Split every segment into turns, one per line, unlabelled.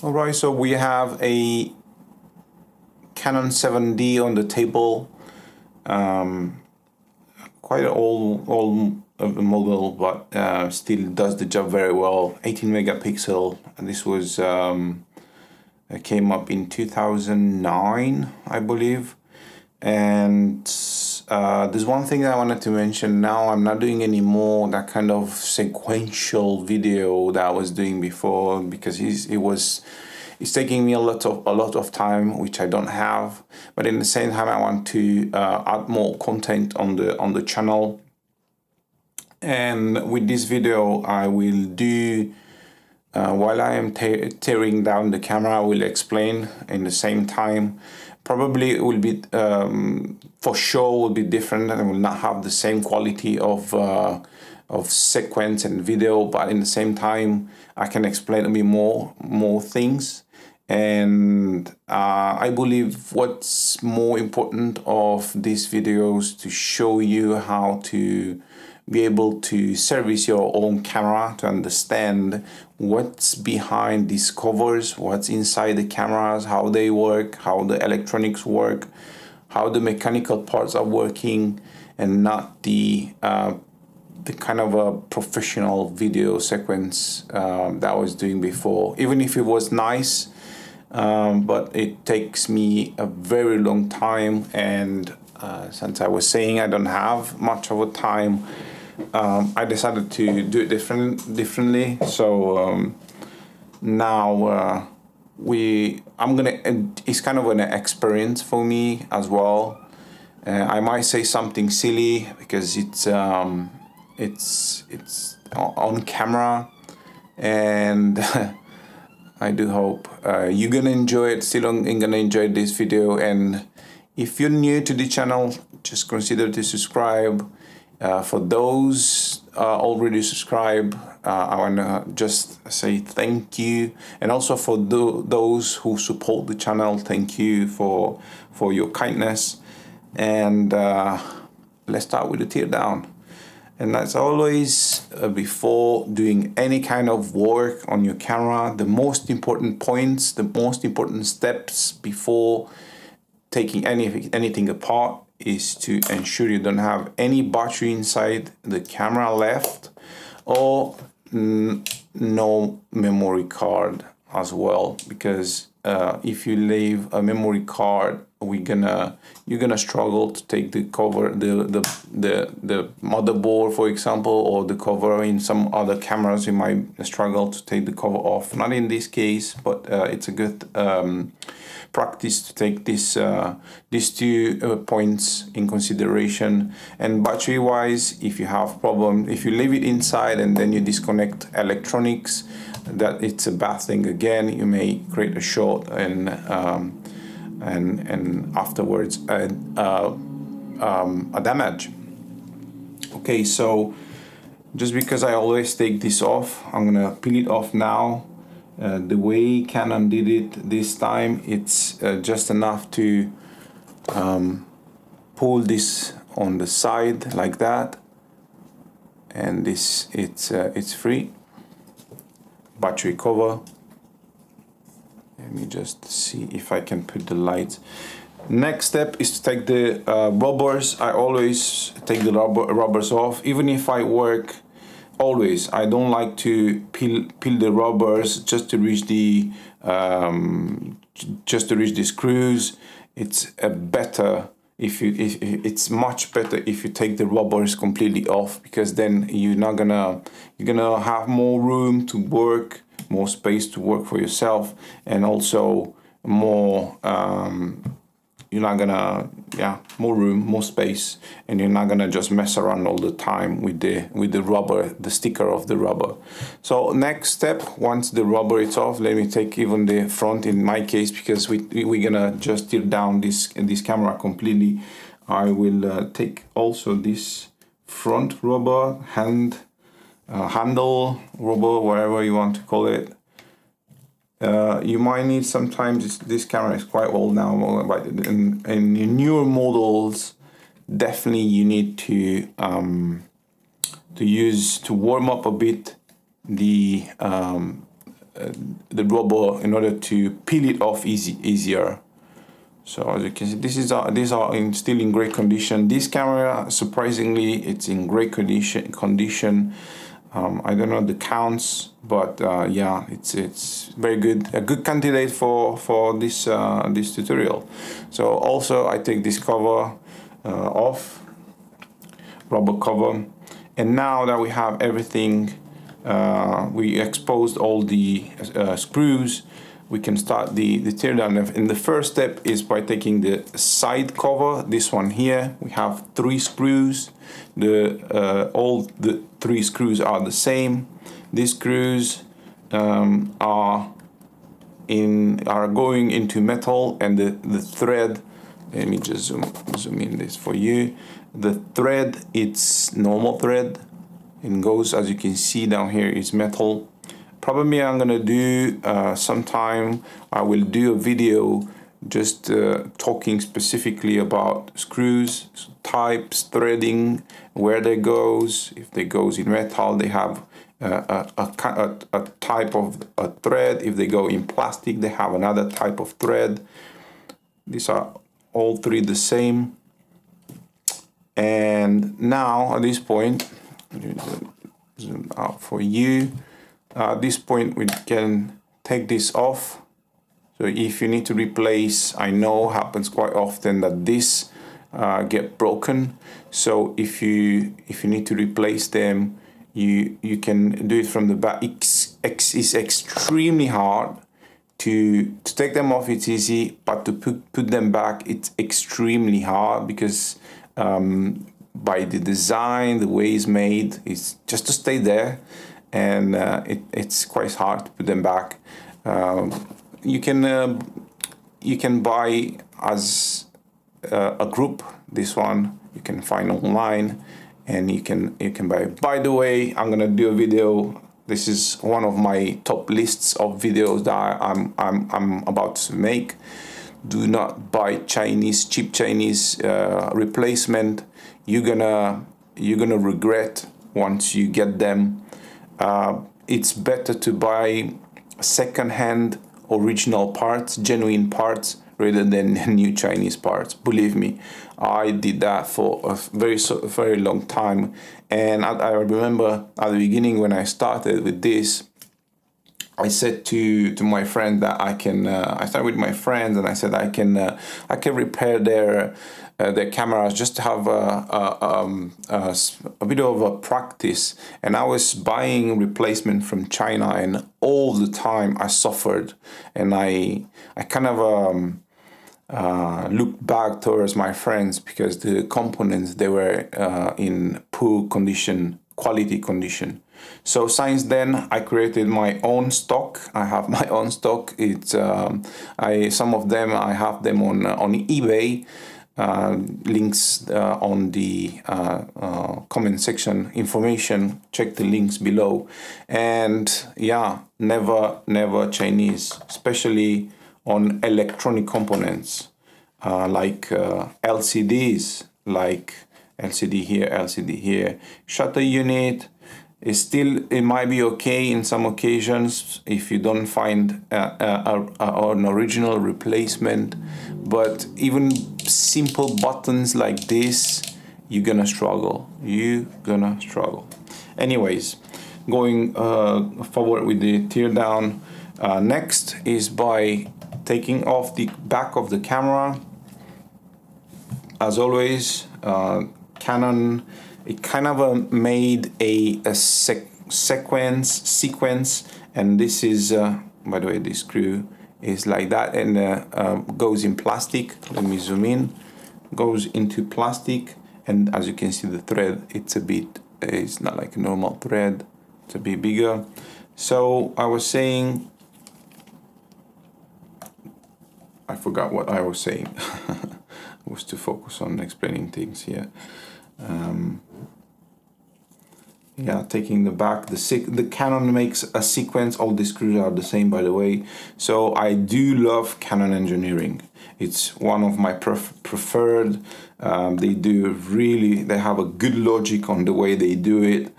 Alright, so we have a Canon 7D on the table. Quite an old model, but still does the job very well. 18 megapixel, and this was came up in 2009, I believe. And there's one thing that I wanted to mention now. I'm not doing any more that kind of sequential video that I was doing before, because it's taking me a lot of time, which I don't have. But in the same time, I want to add more content on the channel. And with this video, I will do while I am tearing down the camera, I will explain in the same time. Probably it will be for sure will be different, and will not have the same quality of sequence and video, but in the same time I can explain a bit more things. And I believe what's more important of these videos to show you how to be able to service your own camera, to understand what's behind these covers, what's inside the cameras, how they work, how the electronics work, how the mechanical parts are working, and not the kind of a professional video sequence that I was doing before. Even if it was nice, but it takes me a very long time, and since I was saying I don't have much of a time, I decided to do it differently. So now it's kind of an experience for me as well. I might say something silly because it's on camera, and I do hope you're gonna enjoy it. Still gonna enjoy this video. And if you're new to the channel, just consider to subscribe. For those already subscribed, I want to just say thank you. And also for those who support the channel, thank you for your kindness. And let's start with the tear down. And as always, before doing any kind of work on your camera, the most important points, the most important steps before taking anything apart is to ensure you don't have any battery inside the camera left, or no memory card as well, because if you leave a memory card, you're gonna struggle to take the cover, the motherboard, for example, or the cover. In some other cameras you might struggle to take the cover off. Not in this case, but it's a good practice to take these 2 points in consideration. And battery wise, if you have problem, if you leave it inside and then you disconnect electronics, that it's a bad thing. Again, you may create a short and afterwards a damage. Okay, so just because I always take this off, I'm gonna peel it off now. The way Canon did it this time, it's just enough to pull this on the side like that, and this it's free. Battery cover. Let me just see if I can put the lights. Next step is to take the rubbers. I always take the rubbers off, even if I work. Always, I don't like to peel the rubbers just to reach the screws. It's better it's much better if you take the rubbers completely off, because then you're gonna have more room to work, more space to work for yourself, and also more more room, more space, and you're not gonna just mess around all the time with the rubber, the sticker of the rubber. So next step, once the rubber is off, let me take even the front in my case, because we're gonna just tear down this camera completely. I will take also this front rubber, handle rubber, whatever you want to call it. You might need sometimes, this camera is quite old now, but in newer models, definitely you need to warm up a bit the the rubber in order to peel it off easier. So as you can see, these are still in great condition. This camera, surprisingly, it's in great condition. I don't know the counts, but yeah, it's very good. A good candidate for this this tutorial. So also I take this cover off, rubber cover, and now that we have everything, we exposed all the screws. We can start the teardown. And the first step is by taking the side cover, this one here. We have 3 screws. All the 3 screws are the same. These screws are going into metal, and the thread. Let me just zoom in this for you. The thread, it's normal thread. It goes, as you can see down here, is metal. Probably I'm gonna do sometime I will do a video just talking specifically about screws, types, threading, where they goes. If they goes in metal, they have a type of a thread. If they go in plastic, they have another type of thread. These are all 3 the same. And now at this point, zoom out for you. At this point, we can take this off. So if you need to replace, I know happens quite often that this get broken. So if you need to replace them, you can do it from the back. It's extremely hard to take them off. It's easy, but to put them back, it's extremely hard because by the design, the way it's made, it's just to stay there. And it's quite hard to put them back. You can buy as a group. This one you can find online, and you can buy. By the way, I'm gonna do a video. This is one of my top lists of videos that I'm about to make. Do not buy cheap Chinese replacement. You're gonna regret once you get them. It's better to buy second-hand original parts, genuine parts, rather than new Chinese parts. Believe me, I did that for a very long time. And I remember at the beginning when I started with this, I said to my friend that I started with my friends, and I said I can repair their cameras just to have a bit of a practice. And I was buying replacement from China, and all the time I suffered, and I kind of looked back towards my friends because the components, they were in poor condition, quality condition. So since then, I created my own stock. I have my own stock. It's some of them I have them on eBay. Links on the comment section information. Check the links below. And yeah, never Chinese, especially on electronic components like LCDs, like LCD here, shutter unit. It might be okay in some occasions if you don't find an original replacement, but even simple buttons like this, you're gonna struggle. Anyways, going forward with the teardown. Next is by taking off the back of the camera. As always, Canon, it kind of made a sequence, and this is, by the way, this screw is like that, and goes in plastic. Let me zoom in. Goes into plastic, and as you can see, the thread, it's not like a normal thread. It's a bit bigger. So I was saying, I forgot what I was saying. I was too focused on explaining things here. Yeah, taking the back, the Canon makes a sequence. All the screws are the same, by the way. So I do love Canon engineering. It's one of my preferred. They have a good logic on the way they do it,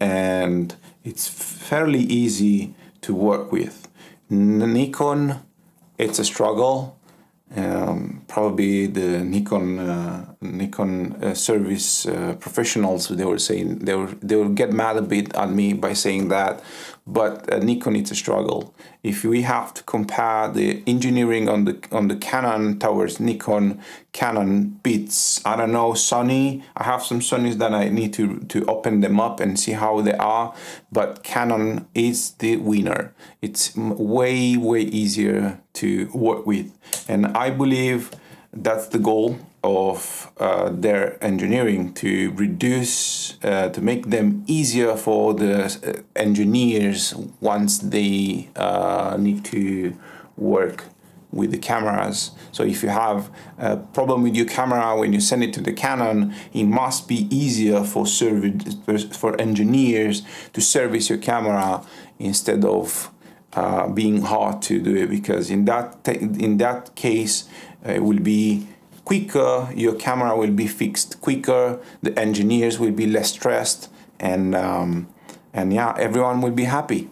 and it's fairly easy to work with. Nikon, it's a struggle. Probably the Nikon service professionals, they were saying they will get mad a bit at me by saying that, but Nikon, it's a struggle. If we have to compare the engineering on the Canon towards Nikon, Canon beats, I don't know, Sony. I have some Sonys that I need to open them up and see how they are, but Canon is the winner. It's way easier to work with, and I believe that's the goal of their engineering, to reduce, to make them easier for the engineers once they need to work with the cameras. So if you have a problem with your camera when you send it to the Canon, it must be easier for engineers to service your camera instead of being hard to do it, because in that case it will be quicker, your camera will be fixed quicker, the engineers will be less stressed, and yeah, everyone will be happy.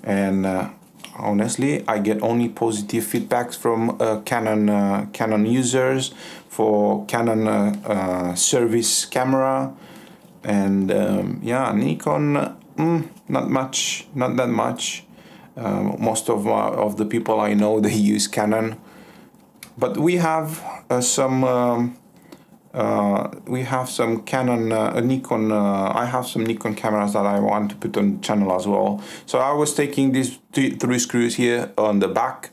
And honestly, I get only positive feedbacks from Canon users for Canon service camera, and yeah, Nikon, not that much. Most of the people I know, they use Canon, but we have some Canon, Nikon. I have some Nikon cameras that I want to put on the channel as well. So I was taking these three screws here on the back,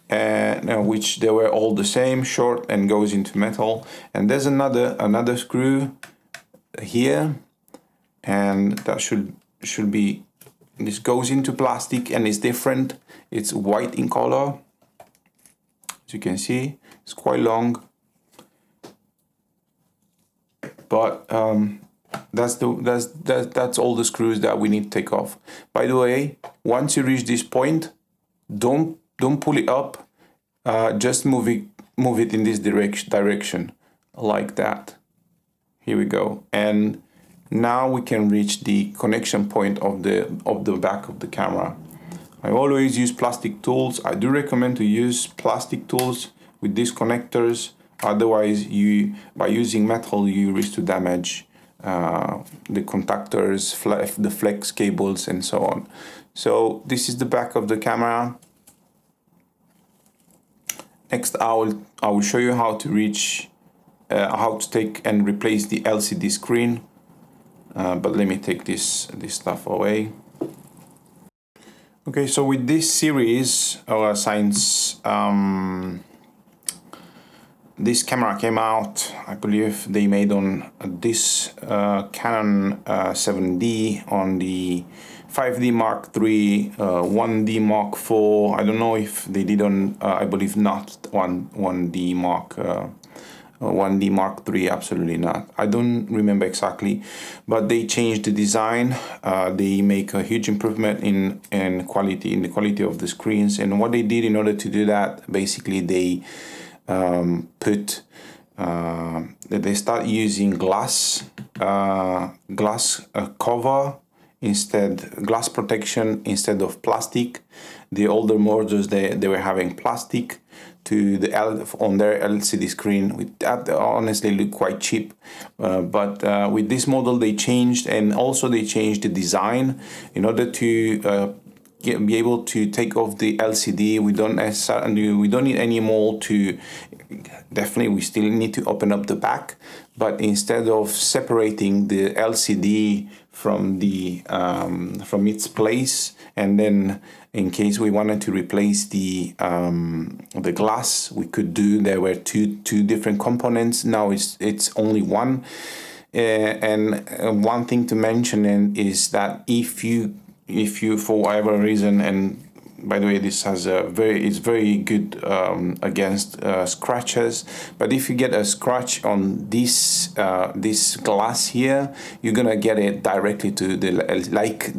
which they were all the same, short and goes into metal. And there's another screw here, and that should be. This goes into plastic and is different. It's white in color. As you can see, it's quite long. But that's all the screws that we need to take off. By the way, once you reach this point, don't pull it up. Just move it in this direction, like that. Here we go. And now we can reach the connection point of the back of the camera. I always use plastic tools. I do recommend to use plastic tools with these connectors. Otherwise, by using metal, you risk to damage the contactors, the flex cables, and so on. So this is the back of the camera. Next, I will show you how to reach, how to take and replace the LCD screen. But let me take this stuff away. Okay, so with this series, since this camera came out, I believe they made on this Canon 7D on the 5D Mark III, 1D Mark IV. I don't know if they did on, I believe not 1D Mark 1D Mark III, absolutely not. I don't remember exactly, but they changed the design. They make a huge improvement in the quality of the screens. And what they did in order to do that, basically they they start using glass cover instead, glass protection instead of plastic. The older models, they were having plastic to on their LCD screen. With that, honestly look quite cheap, but with this model they changed, and also they changed the design in order to be able to take off the LCD. We don't need any more to. Definitely, we still need to open up the back, but instead of separating the LCD from from its place, and then in case we wanted to replace the glass, we could do. There were two different components. Now it's only one. And one thing to mention is that if you for whatever reason, and by the way, this has it's very good against scratches. But if you get a scratch on this this glass here, you're gonna get it directly to the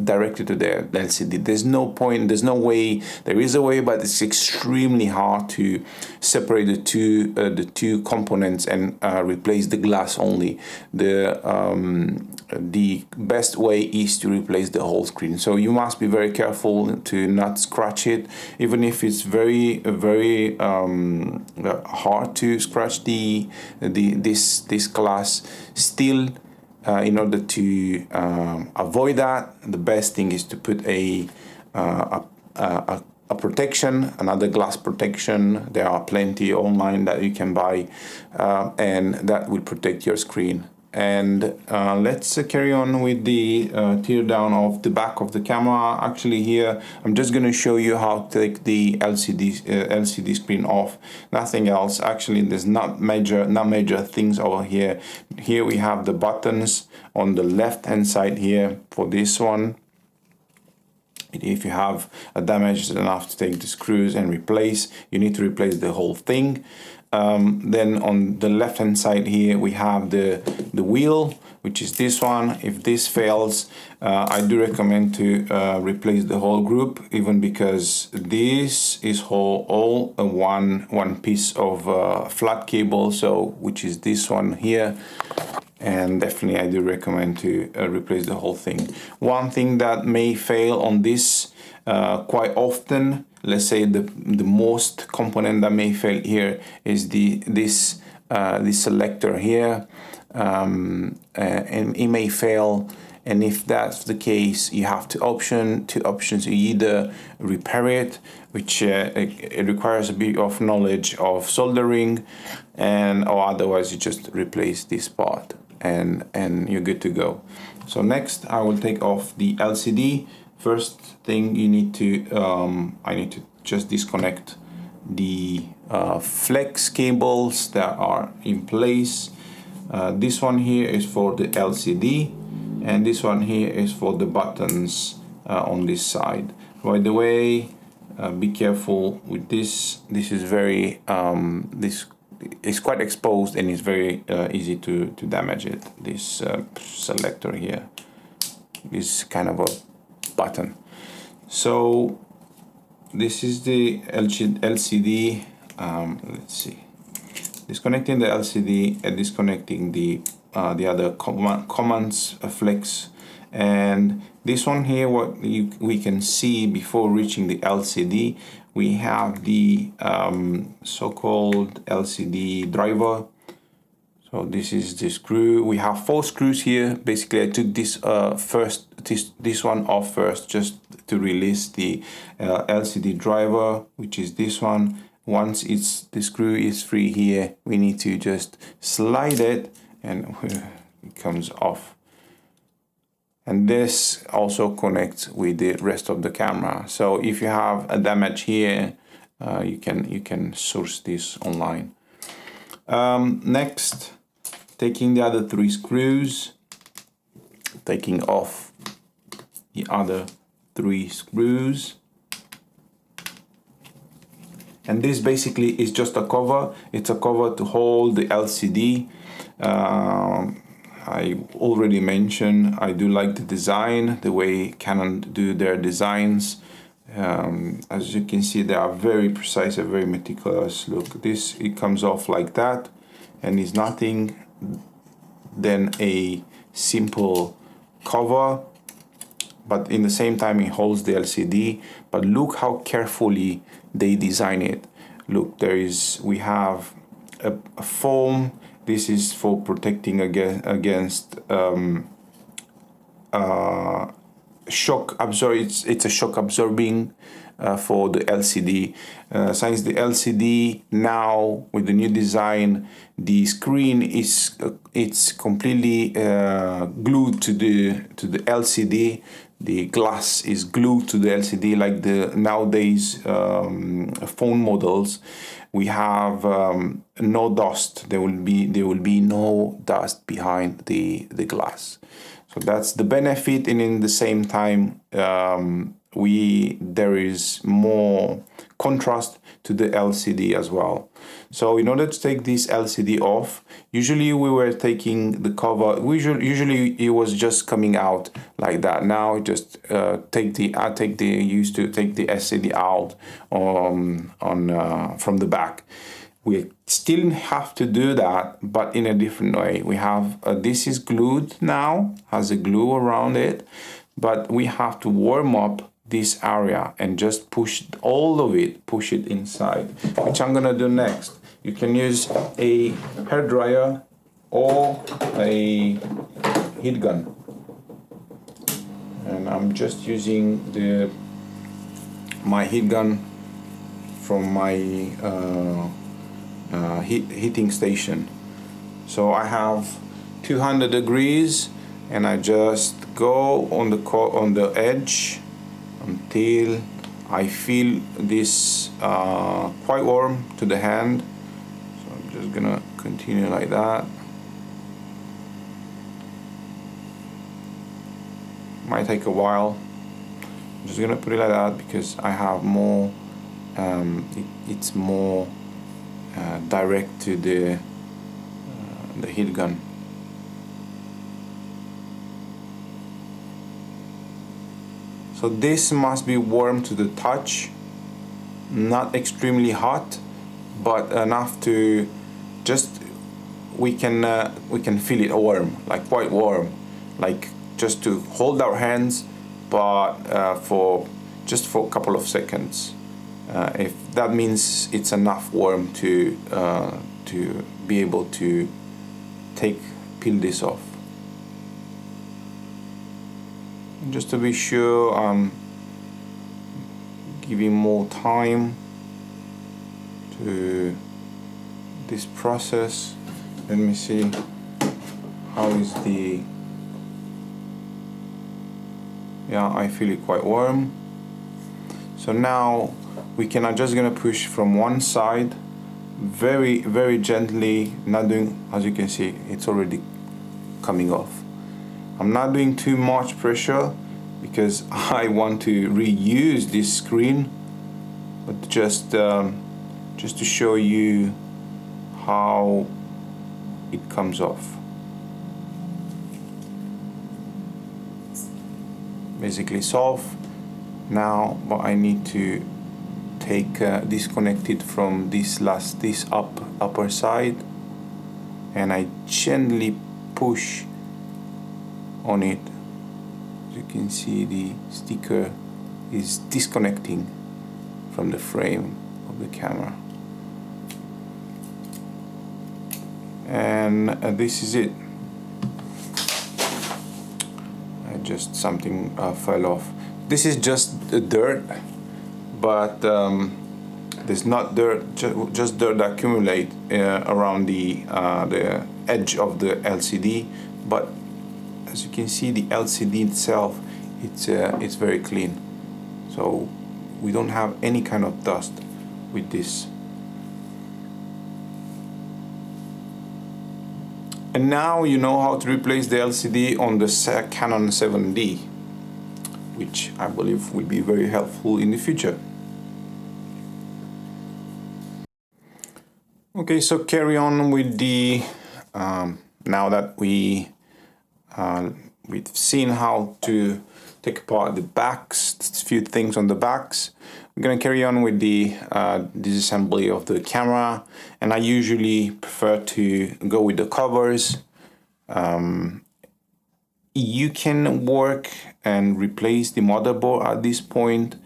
directly to the LCD. There's no point. There's no way. There is a way, but it's extremely hard to separate the two components and replace the glass only. The best way is to replace the whole screen. So you must be very careful to not scratch it, even if it's very hard to scratch this glass. Still, in order to avoid that, the best thing is to put a protection, another glass protection. There are plenty online that you can buy, and that will protect your screen. And let's carry on with the tear down of the back of the camera. Actually, here I'm just going to show you how to take the LCD screen off. Nothing else. Actually, there's not major things over here. Here we have the buttons on the left hand side here for this one. If you have a damage enough to take the screws and replace, you need to replace the whole thing. Then on the left hand side here we have the wheel, which is this one. If this fails, I do recommend to replace the whole group, even because this is all one piece of flat cable, so which is this one here. And definitely I do recommend to replace the whole thing. One thing that may fail on this quite often, let's say the most component that may fail here is this selector here, and it may fail. And if that's the case, you have two options. You either repair it, which it requires a bit of knowledge of soldering, or otherwise you just replace this part and you're good to go. So next I will take off the LCD. First thing you need to, I need to just disconnect the flex cables that are in place. This one here is for the LCD, and this one here is for the buttons on this side. By the way, be careful with this. This is very, this is quite exposed and it's very easy to damage it. This selector here is kind of a button. So this is the LCD. Let's see, disconnecting the LCD and disconnecting the other commands flex. And this one here, what we can see before reaching the LCD, we have the so-called LCD driver. So this is the screw. We have 4 screws here. Basically, I took this this one off first, just to release the LCD driver, which is this one. Once the screw is free here, we need to just slide it, and it comes off. And this also connects with the rest of the camera. So if you have a damage here, you can source this online. Next, taking the other 3 screws, taking off the other 3 screws. And this basically is just a cover. It's a cover to hold the LCD. I already mentioned I do like the design, the way Canon do their designs. As you can see, they are very precise and very meticulous. Look, this, it comes off like that, and is nothing than a simple cover, but in the same time it holds the LCD. But look how carefully they design it. Look, we have a foam. This is for protecting against shock absorb. It's a shock absorbing for the LCD. Since the LCD now with the new design, the screen is it's completely glued to the LCD. The glass is glued to the LCD, like the nowadays phone models. We have no dust. There will be no dust behind the glass. So that's the benefit, and in the same time, there is more contrast to the LCD as well. So in order to take this LCD off, usually we were taking the cover, usually it was just coming out like that. Now just used to take the LCD out from the back. We still have to do that, but in a different way. We have, this is glued now, has a glue around it, but we have to warm up this area and just push all of it, push it inside, which I'm gonna do next. You can use a hairdryer or a heat gun. And I'm just using my heat gun from my heating station. So I have 200 degrees and I just go on the edge until I feel this quite warm to the hand. So I'm just gonna continue like that. Might take a while. I'm just gonna put it like that because I have more it's more direct to the heat gun. So this must be warm to the touch, not extremely hot, but enough to just we can feel it warm, like quite warm, like just to hold our hands, but for a couple of seconds. If that means it's enough warm to be able to peel this off. And just to be sure, I'm giving more time to this process. Let me see how is the. Yeah, I feel it quite warm. So now I'm just gonna push from one side very, very gently, not doing, as you can see, it's already coming off. I'm not doing too much pressure because I want to reuse this screen, but just to show you how it comes off. Basically soft now, but I need to disconnect it from this upper side, and I gently push on it. As you can see, the sticker is disconnecting from the frame of the camera, and this is it. Just something fell off. This is just dirt, but there's not dirt, just dirt that accumulate around the edge of the LCD. But as you can see, the LCD itself, it's very clean, so we don't have any kind of dust with this. And now you know how to replace the LCD on the Canon 7D, which I believe will be very helpful in the future. Okay, so carry on with the, now that we've seen how to take apart the backs, a few things on the backs. I'm gonna carry on with the disassembly of the camera, and I usually prefer to go with the covers. You can work and replace the motherboard at this point,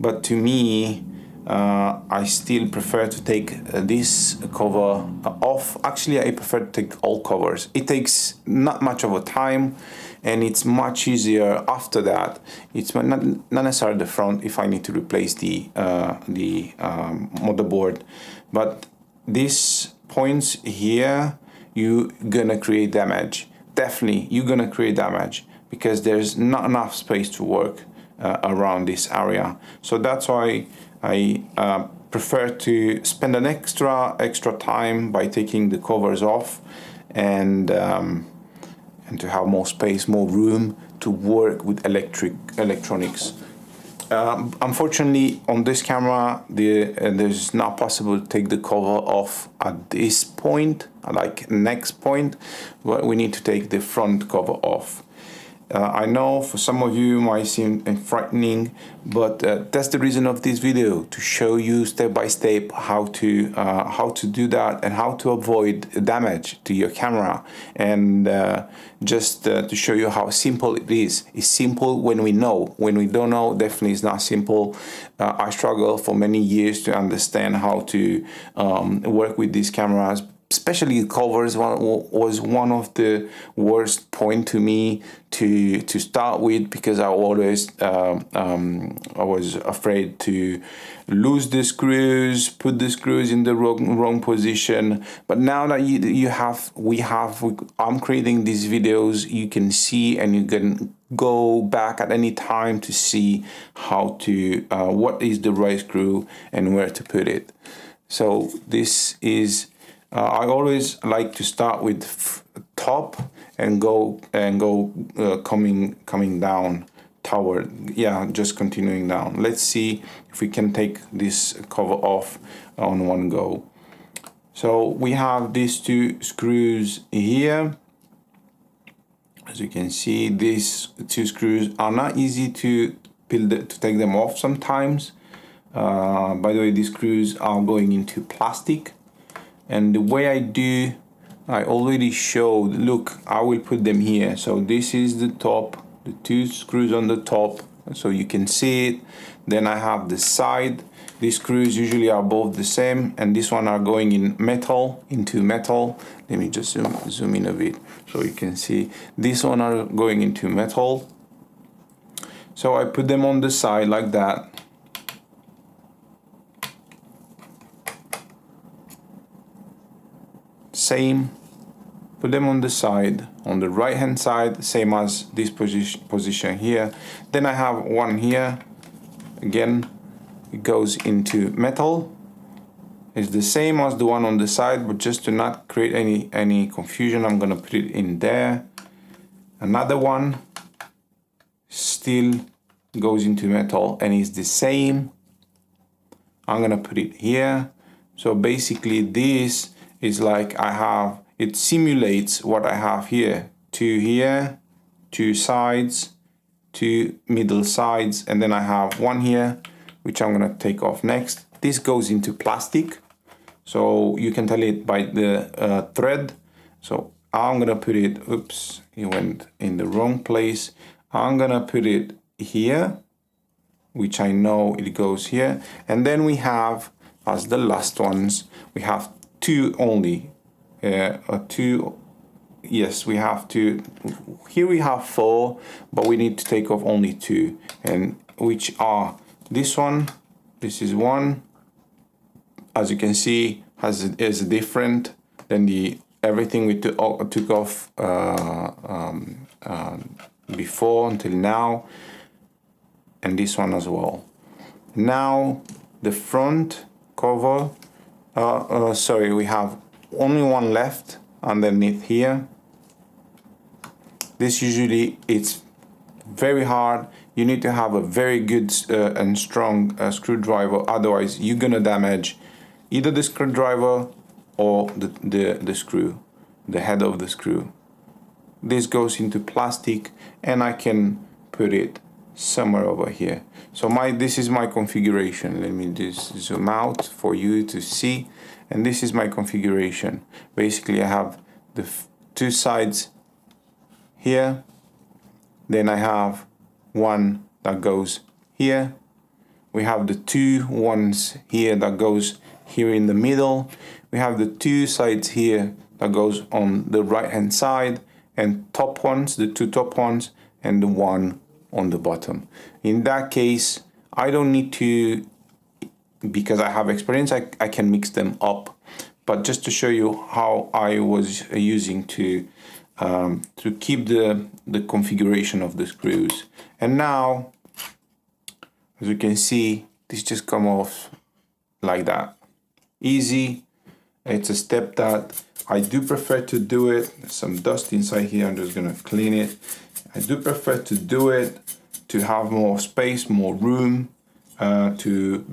but to me, I still prefer to take this cover off. Actually, I prefer to take all covers. It takes not much of a time, and it's much easier after that. It's not necessarily the front if I need to replace the motherboard, but these points here, you're gonna create damage. Definitely, you're gonna create damage because there's not enough space to work around this area. So that's why I prefer to spend an extra time by taking the covers off, and to have more space, more room to work with electronics. Unfortunately, on this camera, there's not possible to take the cover off at this point, like next point, but we need to take the front cover off. I know for some of you it might seem frightening, but that's the reason of this video, to show you step by step how to do that and how to avoid damage to your camera, and just to show you how simple it is. It's simple when we know. When we don't know, definitely it's not simple. I struggled for many years to understand how to work with these cameras. Especially covers was one of the worst point to me to start with, because I always I was afraid to lose the screws, put the screws in the wrong position. But now that I'm creating these videos, you can see and you can go back at any time to see how to what is the right screw and where to put it. So this is. I always like to start with top and go coming down toward, just continuing down. Let's see if we can take this cover off on one go. So we have these two screws here. As you can see, these two screws are not easy to take them off sometimes. By the way, these screws are going into plastic. And the way I already showed, look, I will put them here. So this is the top, the two screws on the top, so you can see it. Then I have the side. These screws usually are both the same, and this one are going in metal, into metal. Let me just zoom in a bit so you can see. This one are going into metal. So I put them on the side like that. Same, put them on the side, on the right hand side, same as this position here. Then I have one here, again, it goes into metal. It's the same as the one on the side, but just to not create any confusion, I'm gonna put it in there. Another one still goes into metal and is the same. I'm gonna put it here. So basically this is like it simulates what I have here. Two here, two sides, two middle sides, and then I have one here, which I'm gonna take off next. This goes into plastic, so you can tell it by the thread. So I'm gonna put it, oops, it went in the wrong place. I'm gonna put it here, which I know it goes here. And then we have, as the last ones, we have two only, yes, we have two. Here we have four, but we need to take off only two, and which are this one, this is one, as you can see, is different than everything we took off before until now, and this one as well. Now the front cover, sorry, we have only one left underneath here. This usually, it's very hard. You need to have a very good and strong screwdriver, otherwise you're gonna damage either the screwdriver or the screw, the head of the screw. This goes into plastic, and I can put it somewhere over here. So this is my configuration. Let me just zoom out for you to see. And this is my configuration. Basically, I have the two sides here. Then I have one that goes here. We have the two ones here that goes here in the middle. We have the two sides here that goes on the right hand side, and top ones, the two top ones, and the one on the bottom. In that case, I don't need to, because I have experience, I can mix them up. But just to show you how I was using to keep the configuration of the screws. And now, as you can see, this just come off like that. Easy. It's a step that I do prefer to do it. There's some dust inside here, I'm just gonna clean it. I do prefer to do it to have more space, more room, to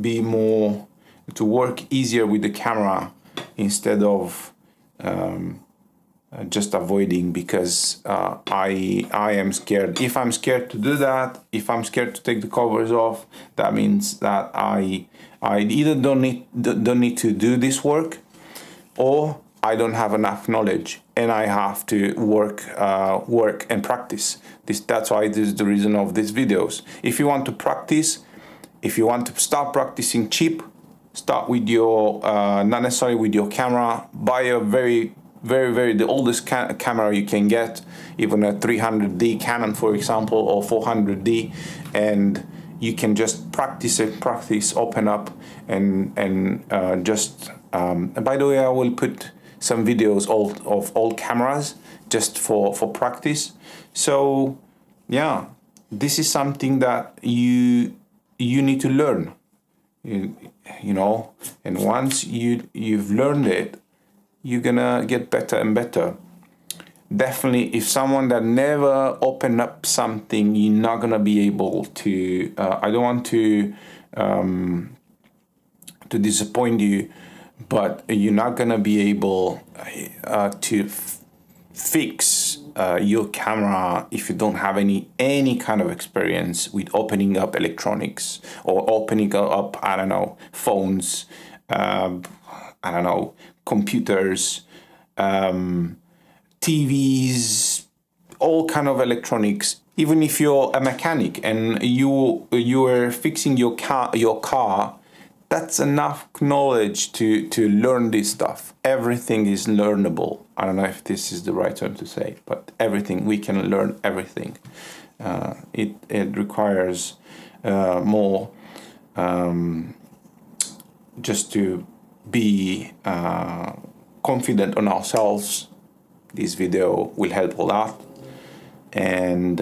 work easier with the camera instead of just avoiding, because I am scared. If I'm scared to do that, if I'm scared to take the covers off, that means that I either don't need to do this work, or I don't have enough knowledge and I have to work and practice. That's why this is the reason of these videos. If you want to practice, if you want to start practicing cheap, start with your not necessarily with your camera. Buy a very the oldest camera you can get, even a 300D Canon, for example, or 400D, and you can just practice, open up, and just. By the way, I will put some videos of old cameras just for practice. So yeah, this is something that you need to learn. You know, and once you've learned it, you're gonna get better and better. Definitely, if someone that never opened up something, you're not gonna be able to. I don't want to disappoint you, but you're not gonna be able to fix your camera if you don't have any kind of experience with opening up electronics, or opening up, I don't know, phones, I don't know, computers, TVs, all kind of electronics. Even if you're a mechanic and you are fixing your car, that's enough knowledge to learn this stuff. Everything is learnable. I don't know if this is the right term to say, but everything, we can learn everything. It requires more just to be confident on ourselves. This video will help a lot, and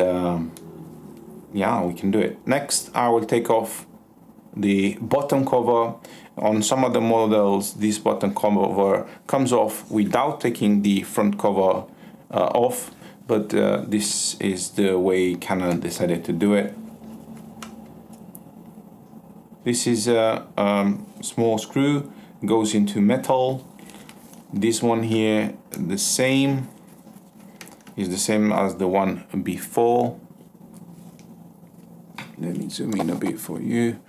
yeah, we can do it. Next, I will take off the bottom cover. On some of the models, this bottom cover comes off without taking the front cover off, but this is the way Canon decided to do it. This is a small screw, goes into metal. This one here, is the same as the one before. Let me zoom in a bit for you.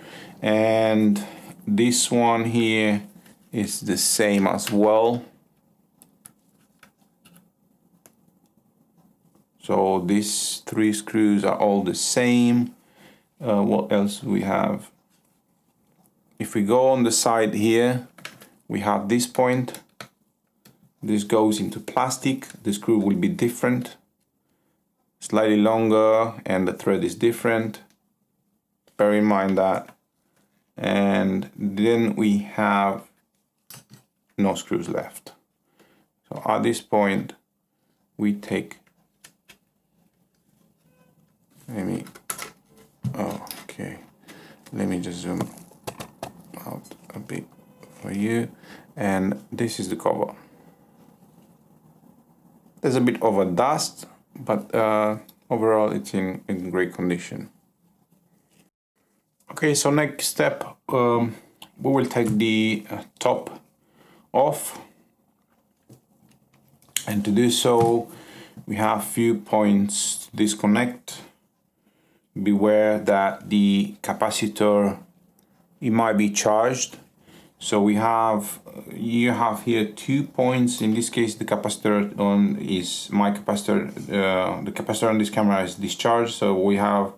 And this one here is the same as well. So these 3 screws are all the same. What else do we have? If we go on the side here, we have this point. This goes into plastic. The screw will be different, slightly longer, and the thread is different. Bear in mind that. And then we have no screws left. So at this point, we take, let me just zoom out a bit for you. And this is the cover. There's a bit of a dust, but overall it's in great condition. Okay, so next step, we will take the top off, and to do so we have few points to disconnect. Beware that the capacitor, it might be charged. So you have here 2 points. In this case, the capacitor is my capacitor. The capacitor on this camera is discharged. So we have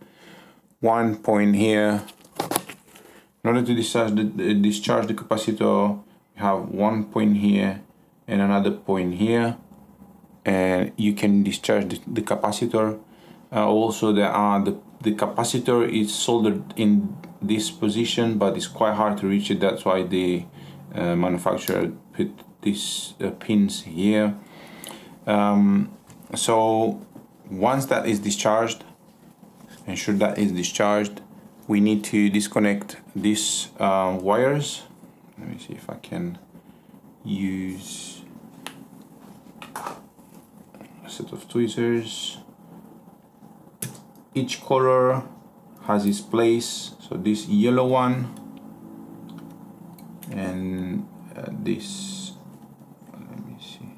1 point here. In order to discharge the capacitor, you have 1 point here and another point here, and you can discharge the capacitor. Also, the capacitor is soldered in this position, but it's quite hard to reach it. That's why the manufacturer put these pins here. So once that is discharged, ensure that is discharged, we need to disconnect these wires. Let me see if I can use a set of tweezers. Each color has its place. So this yellow one and this, let me see,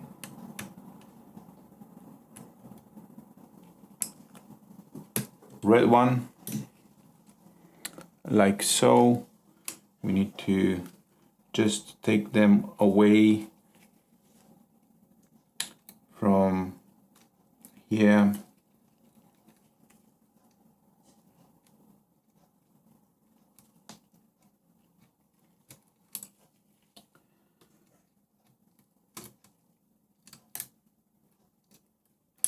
red one, like so. We need to just take them away from here.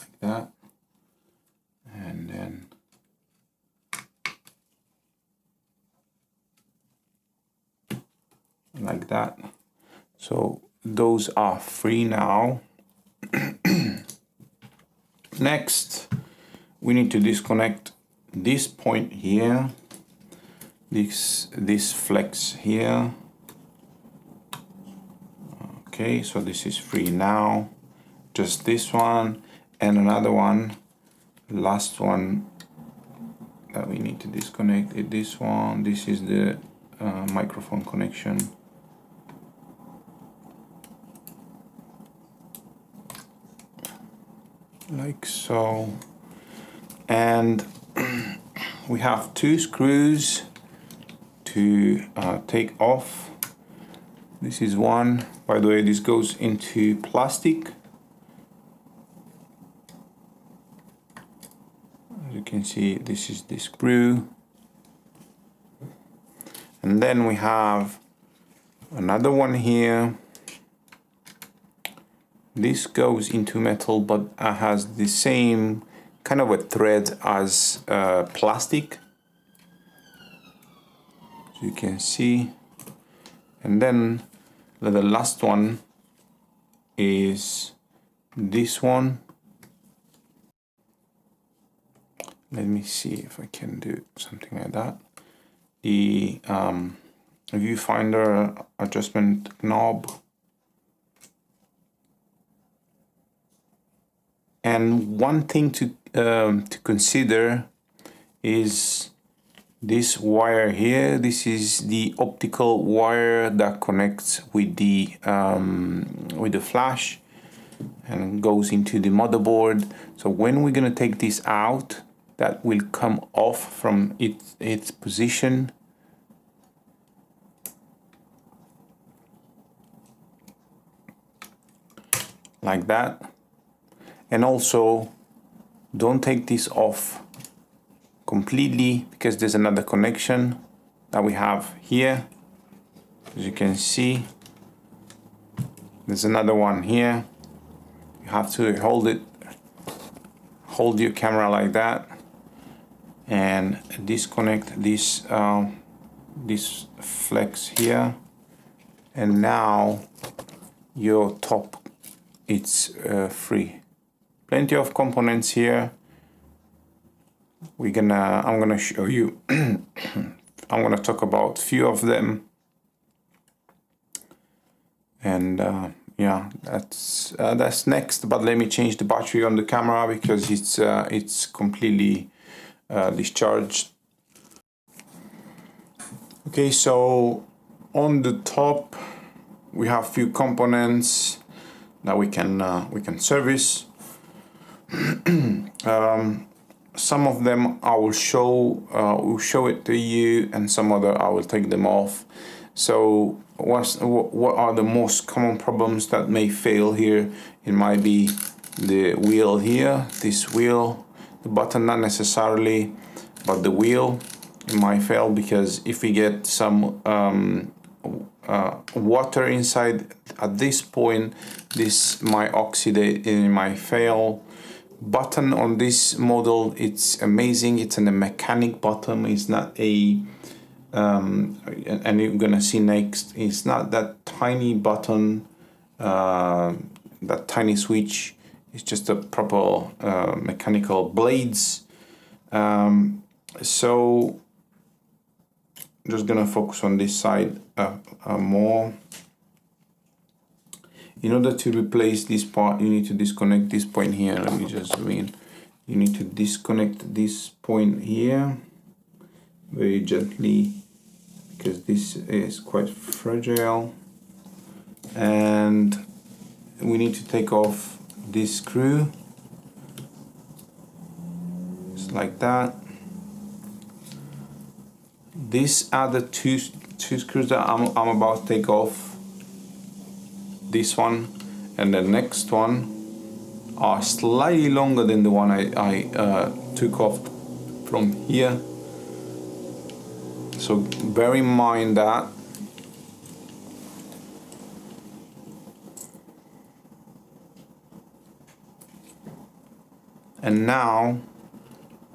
Like that. And then like that. So those are free now. Next, we need to disconnect this point here, this flex here. Okay, so this is free now. Just this one and another one, last one that we need to disconnect is this one. This is the microphone connection. Like so. And we have 2 screws to take off. This is one, by the way, this goes into plastic. As you can see, this is the screw. And then we have another one here. This goes into metal, but has the same kind of a thread as plastic, as you can see. And then the last one is this one. Let me see if I can do something like that. The viewfinder adjustment knob. And one thing to consider is this wire here. This is the optical wire that connects with the flash and goes into the motherboard. So when we're gonna take this out, that will come off from its position. Like that. And also, don't take this off completely because there's another connection that we have here. As you can see, there's another one here. You have to hold your camera like that and disconnect this this flex here, and now your top, it's free. Plenty of components here. I'm gonna show you. I'm gonna talk about a few of them, and yeah, that's next. But let me change the battery on the camera because it's completely discharged. Okay, so on the top we have few components that we can service. Some of them I will show it to you, and some other I will take them off. So what are the most common problems that may fail here? It might be the wheel here, this wheel, the button not necessarily, but the wheel. It might fail because if we get some water inside at this point, this might oxidate and it might fail. Button on this model, it's amazing. It's a mechanic button. It's not a and you're gonna see next, it's not that tiny button, that tiny switch. It's just a proper mechanical blades. So I'm just gonna focus on this side more. In order to replace this part, you need to disconnect this point here. Let me just zoom in. You need to disconnect this point here, very gently, because this is quite fragile. And we need to take off this screw, just like that. These are the two screws that I'm about to take off. This one and the next one are slightly longer than the one I took off from here. So bear in mind that. And now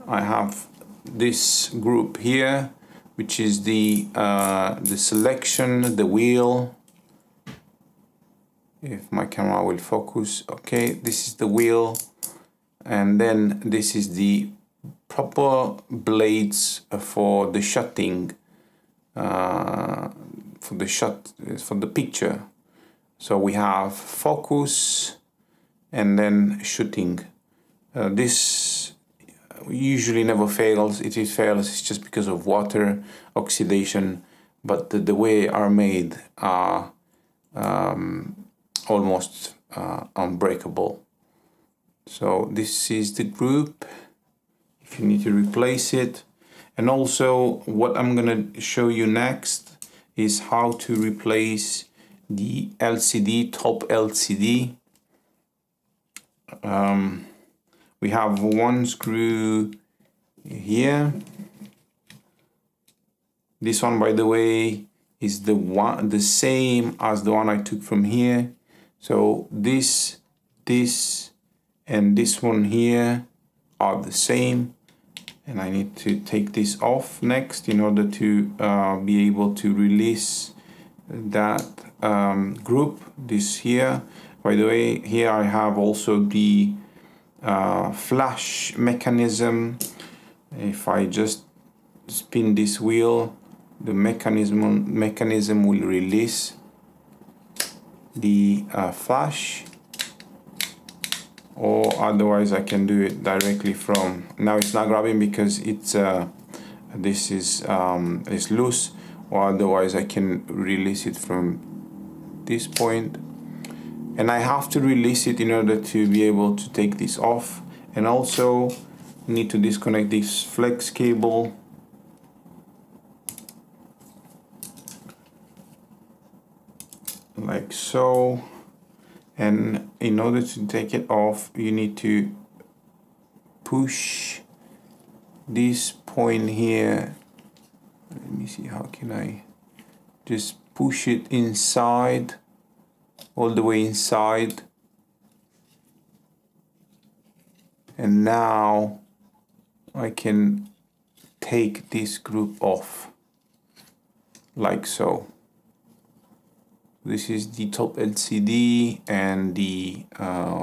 I have this group here, which is the selection, the wheel. If my camera will focus, okay, this is the wheel, and then this is the proper blades for the shutting, for the picture. So we have focus and then shooting. This usually never fails. If it fails, it's just because of water oxidation, but the way are made are almost unbreakable. So this is the group, if you need to replace it. And also what I'm gonna show you next is how to replace the LCD, top LCD. We have one screw here. This one, by the way, is the same as the one I took from here. So this, and this one here are the same. And I need to take this off next in order to be able to release that group, this here. By the way, here I have also the flash mechanism. If I just spin this wheel, the mechanism will release the flash, or otherwise I can do it directly from. Now it's not grabbing because it's this is loose, or otherwise I can release it from this point. And I have to release it in order to be able to take this off. And also need to disconnect this flex cable. Like so. And in order to take it off, you need to push this point here. Let me see, how can I just push it inside, all the way inside. And now I can take this group off, like so. This is the top LCD and the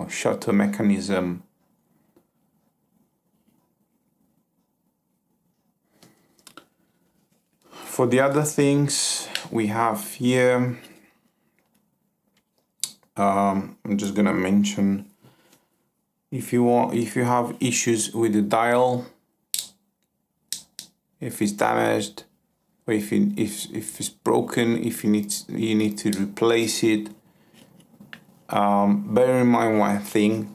shutter mechanism. For the other things we have here, I'm just gonna mention, if you have issues with the dial, if it's damaged, or if it's broken, if you need to replace it, bear in mind one thing.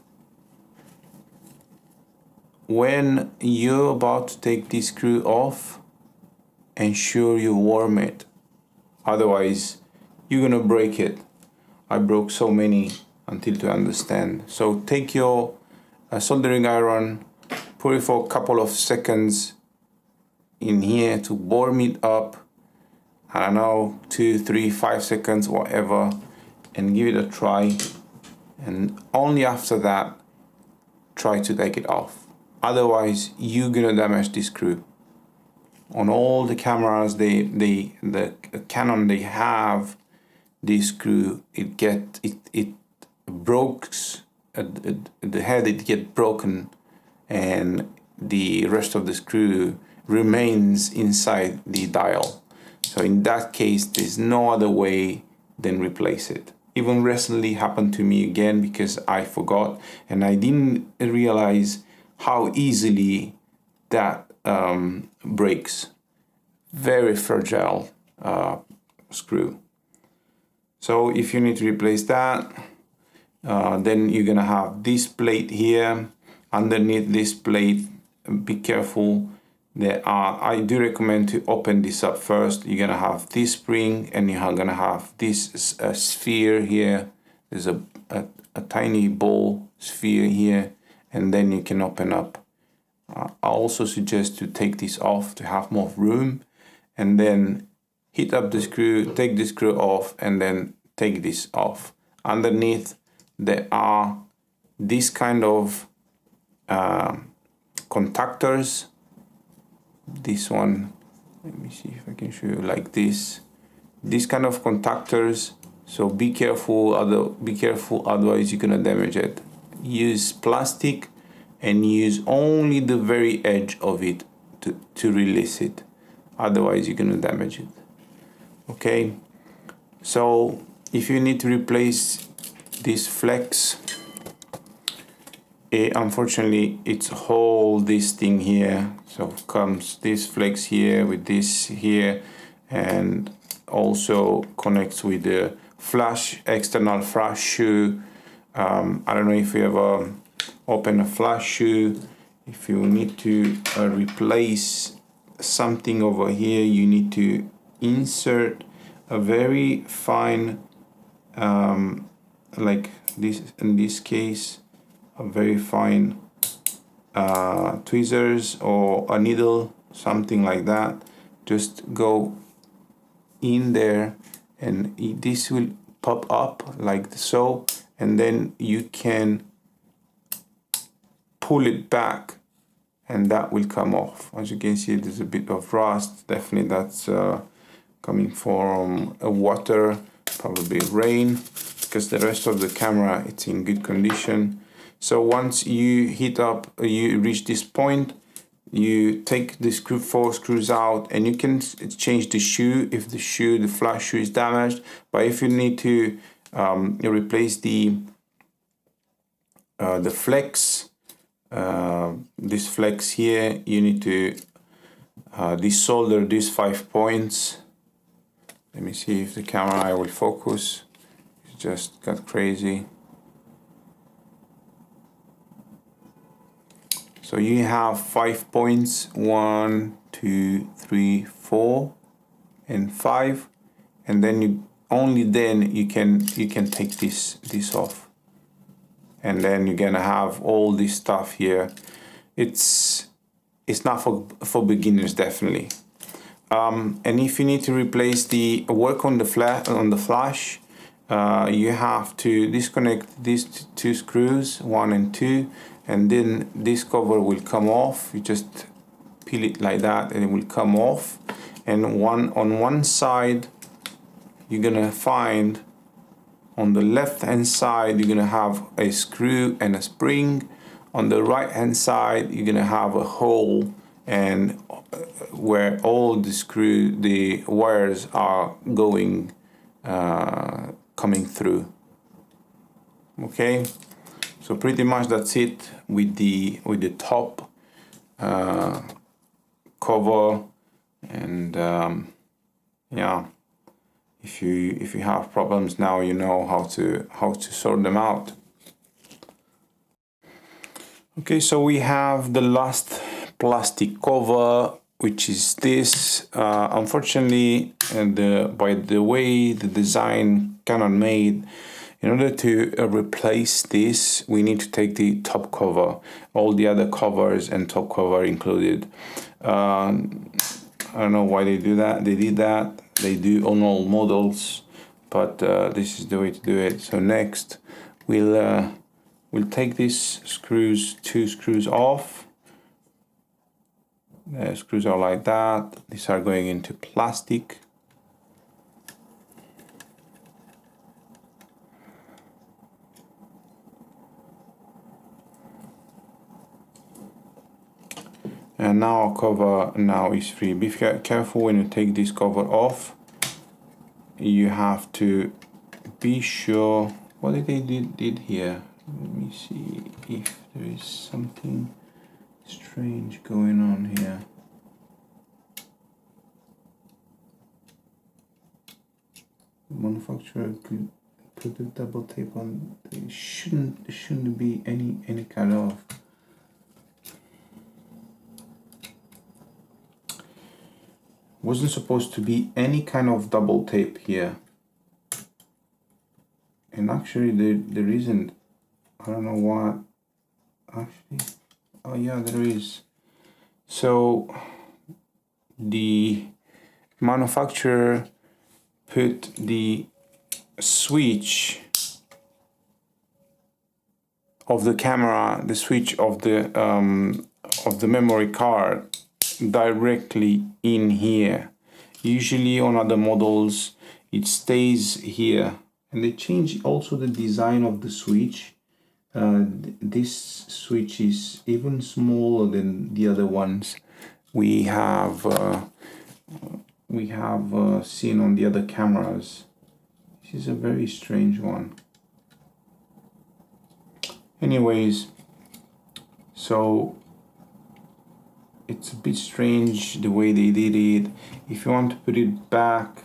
When you're about to take this screw off, ensure you warm it, otherwise you're gonna break it. I broke so many until to understand. So take your soldering iron, put it for a couple of seconds in here to warm it up. I don't know, 2, 3, 5 seconds, whatever, and give it a try. And only after that, try to take it off. Otherwise, you're gonna damage the screw. On all the cameras, the Canon, they have this screw. It breaks the head. It get broken, and the rest of the screw remains inside the dial. So in that case, there's no other way than replace it. Even recently happened to me again because I forgot and I didn't realize how easily that breaks. very fragile screw. So if you need to replace that, then you're gonna have this plate here. Underneath this plate, be careful. I do recommend to open this up first. You're gonna have this spring, and you're gonna have this sphere here. There's a tiny ball sphere here, and then you can open up. I also suggest to take this off to have more room, and then heat up the screw, take the screw off, and then take this off. Underneath there are this kind of contactors. This one, let me see if I can show you like this. This kind of contactors. So be careful, otherwise you're gonna damage it. Use plastic and use only the very edge of it to release it. Otherwise you're gonna damage it. Okay. So if you need to replace this flex, unfortunately it's whole this thing here. So comes this flex here with this here, and also connects with the external flash shoe. I don't know if you ever open a flash shoe. If you need to replace something over here, you need to insert a very fine, like this in this case, a very fine tweezers or a needle, something like that. Just go in there, and this will pop up like so, and then you can pull it back, and that will come off. As you can see, there's a bit of rust. Definitely that's coming from water, probably rain, because the rest of the camera, it's in good condition. So once you reach this point, you take the 4 screws out, and you can change the shoe if the flash shoe is damaged. But if you need to replace the flex, this flex here, you need to desolder these 5 points. Let me see if the camera will focus. It just got crazy. So you have 5 points, 1, 2, 3, 4, and 5, and then only then you can take this off, and then you're gonna have all this stuff here. It's not for beginners, definitely. And if you need to replace the work on the flash, you have to disconnect these 2 screws, 1 and 2. And then this cover will come off. You just peel it like that, and it will come off. And on one side, you're gonna find on the left hand side, you're gonna have a screw and a spring. On the right hand side, you're gonna have a hole, and where all the wires are going, coming through. Okay. So pretty much that's it with the top cover, and yeah, if you have problems now, you know how to sort them out. Okay, so we have the last plastic cover, which is this. Unfortunately, by the way the design Canon made, in order to replace this, we need to take the top cover, all the other covers and top cover included. I don't know why they do that. They did that. They do on all models, but this is the way to do it. So next, we'll take these 2 screws off. The screws are like that. These are going into plastic. And now our cover now is free. Be careful when you take this cover off. You have to be sure. What did they did here? Let me see if there is something strange going on here. manufacturer could put a double tape on. There shouldn't be any kind of wasn't supposed to be any kind of double tape here, and actually there isn't. I don't know what actually. Oh yeah, there is. So the manufacturer put the switch of the camera, the switch of the memory card directly in here. Usually on other models it stays here, and they change also the design of the switch. This switch is even smaller than the other ones we have seen on the other cameras. This is a very strange one. Anyways, so it's a bit strange the way they did it. If you want to put it back,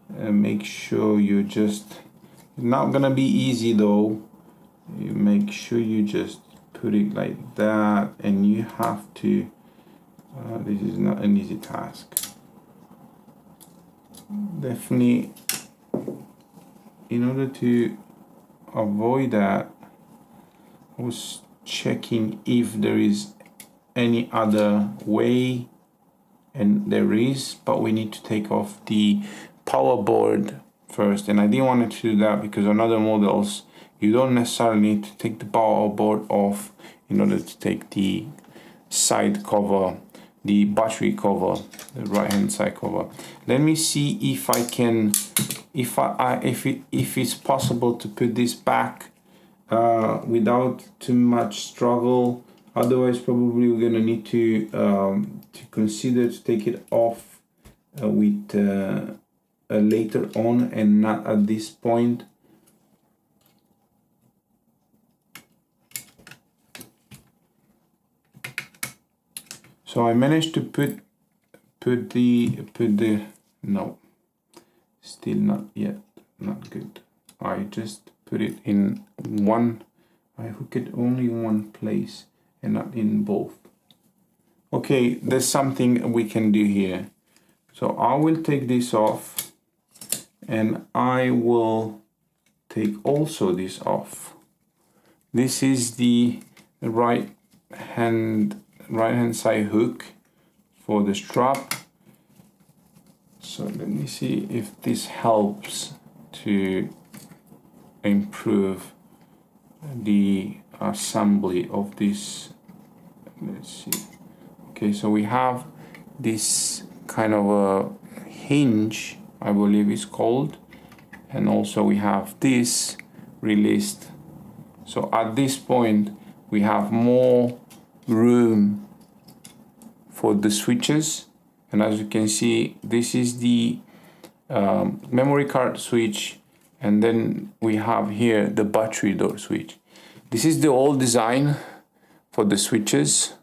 make sure you just, it's not gonna be easy though. You make sure you just put it like that, and you have to, this is not an easy task. Definitely, in order to avoid that, I was checking if there is any other way, and there is, but we need to take off the power board first, and I didn't want to do that because on other models you don't necessarily need to take the power board off in order to take the side cover, the battery cover, the right hand side cover. Let me see if I can, if it's possible to put this back without too much struggle. Otherwise probably we're gonna need to consider to take it off with later on, and not at this point. So I managed to put the no, still not yet, not good. I just put it in one, I hook it only in one place and not in both. Okay, there's something we can do here. So I will take this off, and I will take also this off. This is the right hand side hook for the strap. So let me see if this helps to improve the assembly of this. Let's see. Okay, so we have this kind of a hinge, I believe it's called, and also we have this released. So at this point we have more room for the switches, and as you can see, this is the memory card switch, and then we have here the battery door switch. This is the old design for the switches.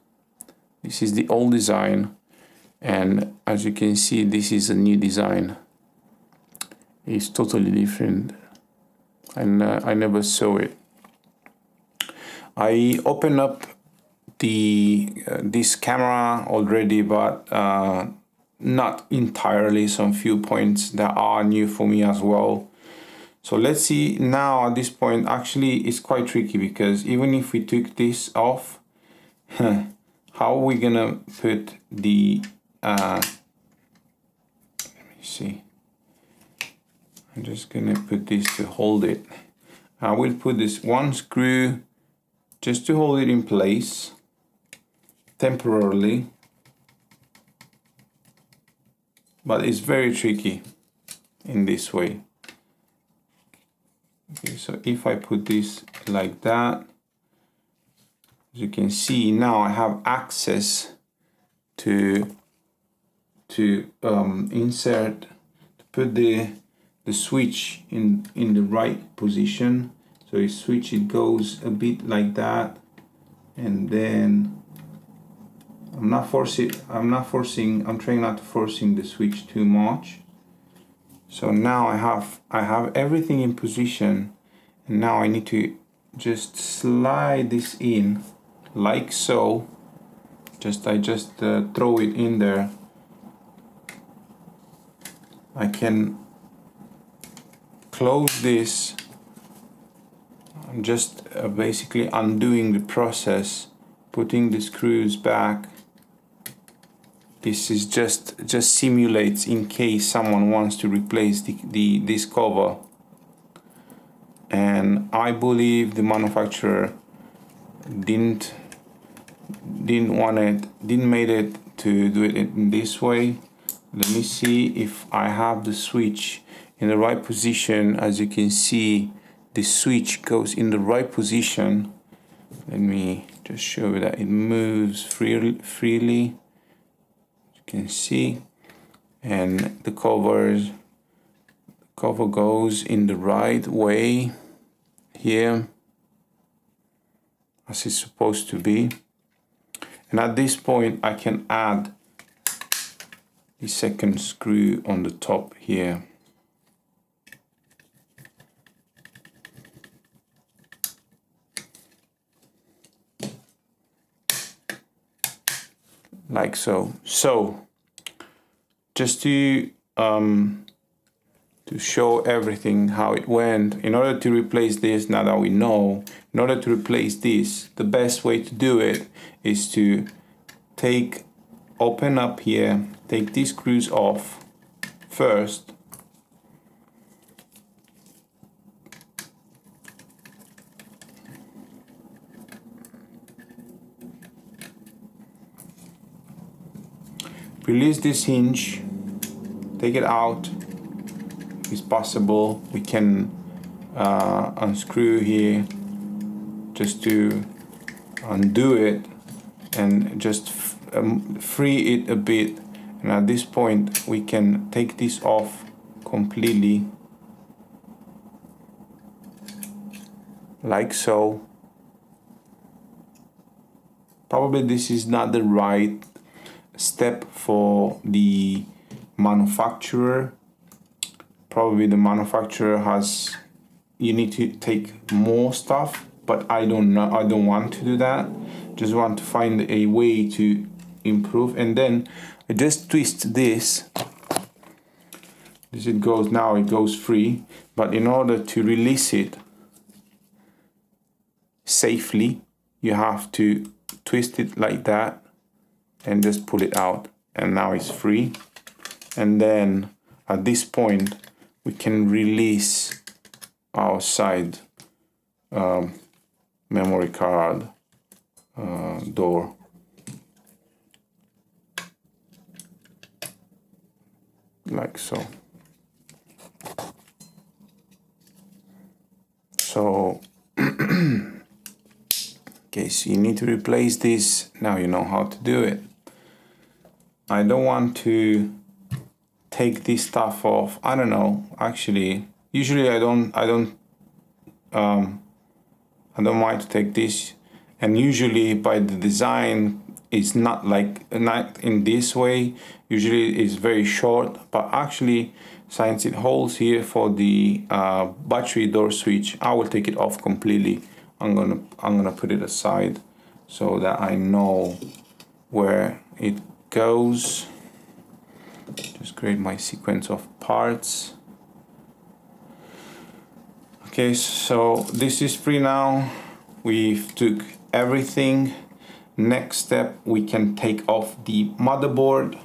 This is the old design, and as you can see, this is a new design. It's totally different, and I never saw it. I opened up this camera already, but not entirely. Some few points that are new for me as well. So let's see now. At this point, actually it's quite tricky, because even if we took this off, how are we gonna put the let me see, I'm just gonna put this to hold it. I will put this one screw just to hold it in place temporarily, but it's very tricky in this way. Okay, so if I put this like that, as you can see, now I have access to insert, to put the switch in the right position. So you switch, it goes a bit like that, and then I'm trying not to forcing the switch too much. So now I have everything in position, and now I need to just slide this in like so. I just throw it in there. I can close this. I'm just basically undoing the process, putting the screws back. This is just simulates in case someone wants to replace this cover. And I believe the manufacturer didn't made it to do it in this way. Let me see if I have the switch in the right position. As you can see, the switch goes in the right position. Let me just show you that it moves freely. You can see, and the cover goes in the right way here, as it's supposed to be. And at this point I can add the second screw on the top here. Like so. So just to show everything how it went, in order to replace this, now that we know, in order to replace this, the best way to do it is to open up here, take these screws off first, release this hinge, take it out. If it's possible, we can unscrew here just to undo it and just free it a bit. And at this point we can take this off completely, like so. Probably this is not the right step for the manufacturer. Probably the manufacturer has, you need to take more stuff, but I don't know, I don't want to do that. Just want to find a way to improve. And then I just twist this. This it goes, now it goes free, but in order to release it safely, you have to twist it like that and just pull it out, and now it's free. And then at this point we can release our side memory card door. Like so. So okay, so you need to replace this. Now you know how to do it. I don't want to take this stuff off. I don't know, actually usually I don't mind to take this, and usually by the design it's not in this way. Usually it's very short, but actually since it holds here for the battery door switch, I will take it off completely. I'm gonna put it aside so that I know where it goes. Just create my sequence of parts. Okay, so this is free now. We've took everything. Next step, we can take off the motherboard.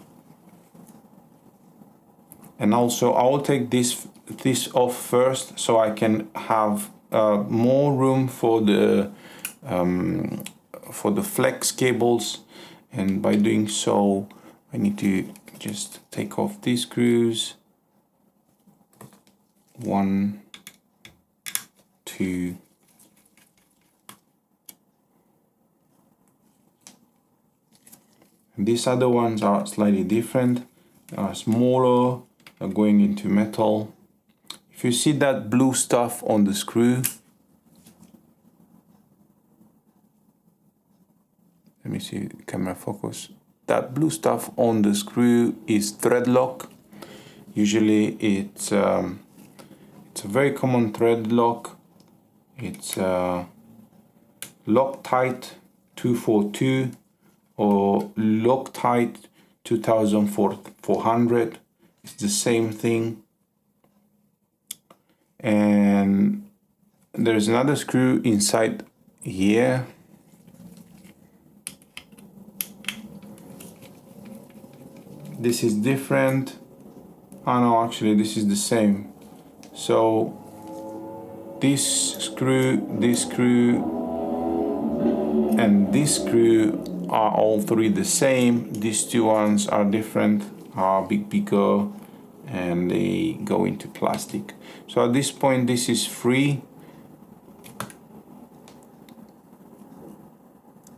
And also I will take this off first so I can have more room for the flex cables. And by doing so, I need to just take off these screws. 1, 2, and these other ones are slightly different, are smaller, are going into metal. If you see that blue stuff on the screw, let me see the camera focus. That blue stuff on the screw is thread lock. Usually it's a very common thread lock. It's Loctite 242 or Loctite 2400. It's the same thing. And there's another screw inside here. This is different. Oh no, actually this is the same. So this screw, and this screw are all three the same. These two ones are different, are bigger, and they go into plastic. So at this point this is free.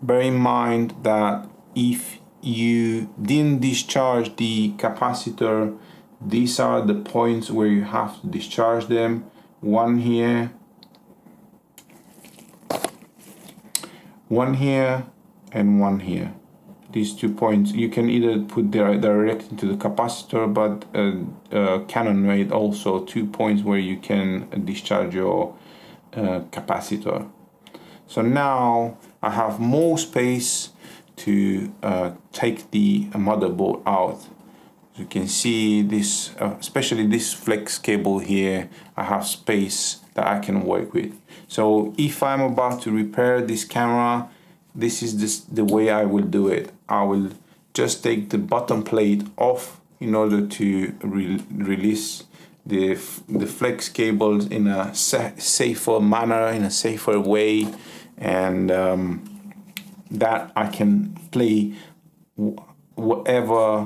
Bear in mind that if you didn't discharge the capacitor, these are the points where you have to discharge them. One here, and one here. These 2 points you can either put direct into the capacitor, but Canon made also 2 points where you can discharge your capacitor. So now I have more space to take the motherboard out. As you can see, this especially this flex cable here, I have space that I can work with. So if I'm about to repair this camera, this is the way I will do it. I will just take the bottom plate off in order to release the flex cables in a safer manner, in a safer way, and that I can play whatever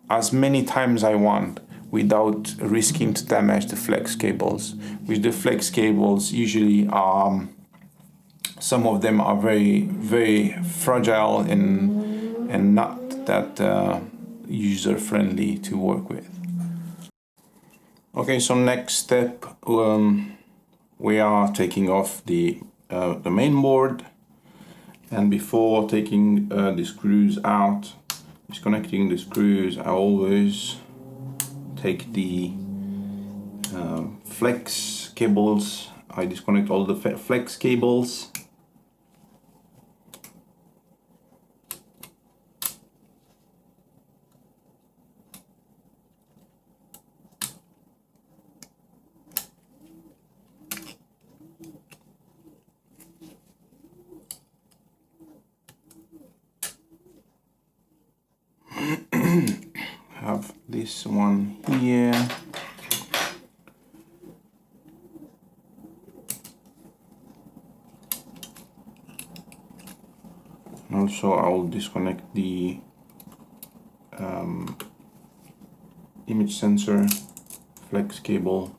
as many times I want without risking to damage the flex cables. With the flex cables, usually some of them are very fragile and not that user friendly to work with. Okay, so next step, we are taking off the main board, and before taking the screws out, disconnecting the screws, I always take the flex cables. I disconnect all the flex cables. Have this one here. Also, I will disconnect the image sensor flex cable.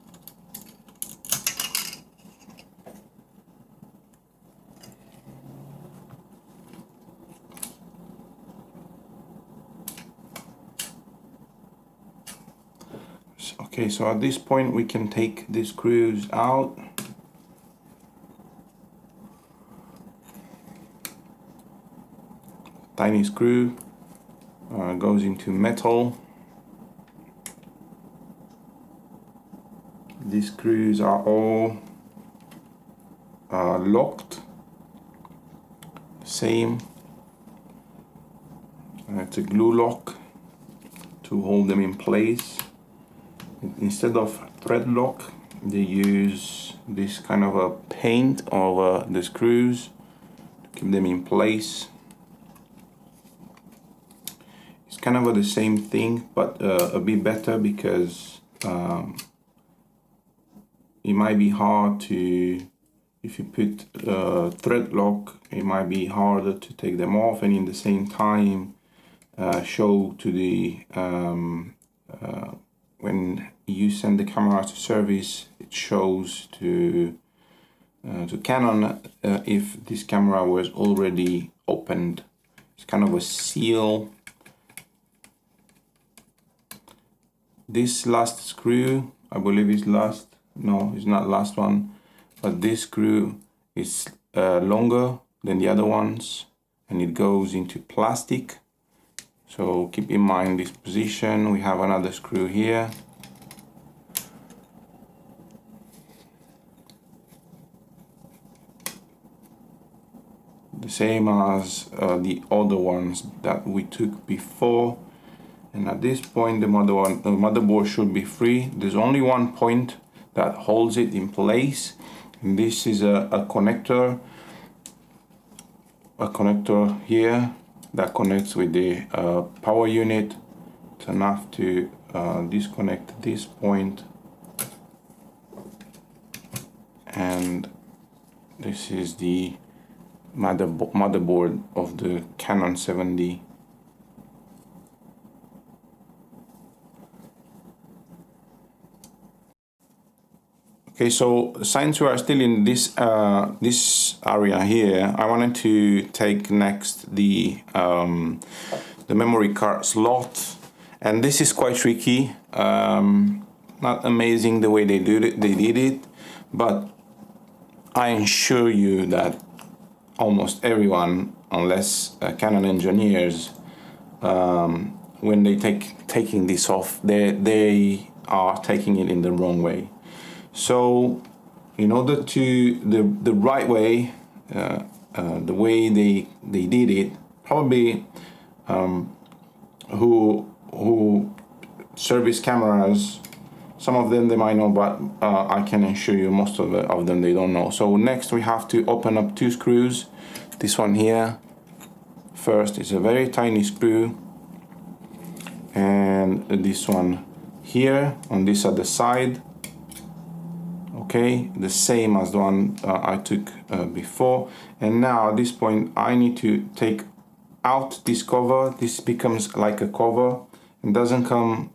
Okay, so at this point we can take the screws out. Tiny screw goes into metal. These screws are all locked. Same. It's a glue lock to hold them in place. Instead of thread lock, they use this kind of a paint over the screws to keep them in place. It's kind of the same thing, but a bit better, because it might be hard to, if you put thread lock, it might be harder to take them off, and in the same time show to the when you send the camera to service, it shows to Canon if this camera was already opened. It's kind of a seal. This last screw, I believe is last. No, it's not last one, but this screw is longer than the other ones, and it goes into plastic. So keep in mind this position. We have another screw here. The same as the other ones that we took before. And at this point the motherboard should be free. There's only one point that holds it in place, and this is a connector here that connects with the power unit. It's enough to disconnect this point, and this is the motherboard of the Canon 7D. Okay, so since we are still in this this area here, I wanted to take next the memory card slot, and this is quite tricky. Not amazing the way they did it, but I assure you that almost everyone, unless Canon engineers, when they taking this off, they are taking it in the wrong way. So in order to the right way, the way they did it, probably who service cameras, some of them they might know, but I can assure you most of them they don't know. So next we have to open up two screws. This one here first is a very tiny screw, and this one here on this other side. Okay, the same as the one I took before. And now at this point I need to take out this cover. This becomes like a cover. It doesn't come,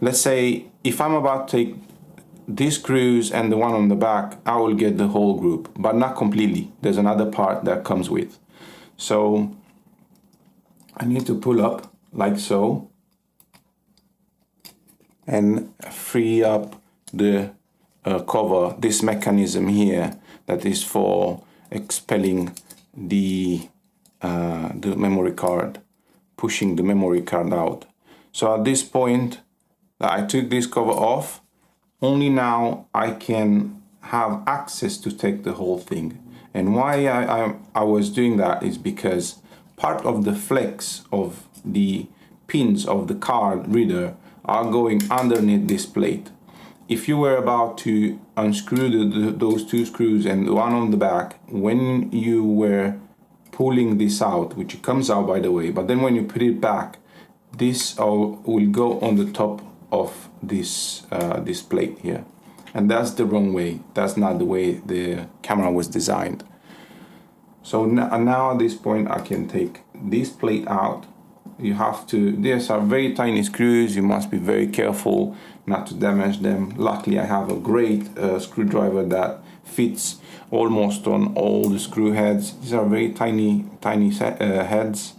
let's say if I'm about to take these screws and the one on the back, I will get the whole group, but not completely. There's another part that comes with. So I need to pull up like so and free up the cover, this mechanism here that is for expelling the memory card, pushing the memory card out. So at this point that I took this cover off, only now I can have access to take the whole thing. And why I was doing that is because part of the flex of the pins of the card reader are going underneath this plate. If you were about to unscrew those two screws and the one on the back, when you were pulling this out, which comes out by the way, but then when you put it back, this will go on the top of this this plate here, and that's the wrong way. That's not the way the camera was designed. So now at this point I can take this plate out. You have to, these are very tiny screws, you must be very careful not to damage them. Luckily I have a great screwdriver that fits almost on all the screw heads. These are very tiny heads.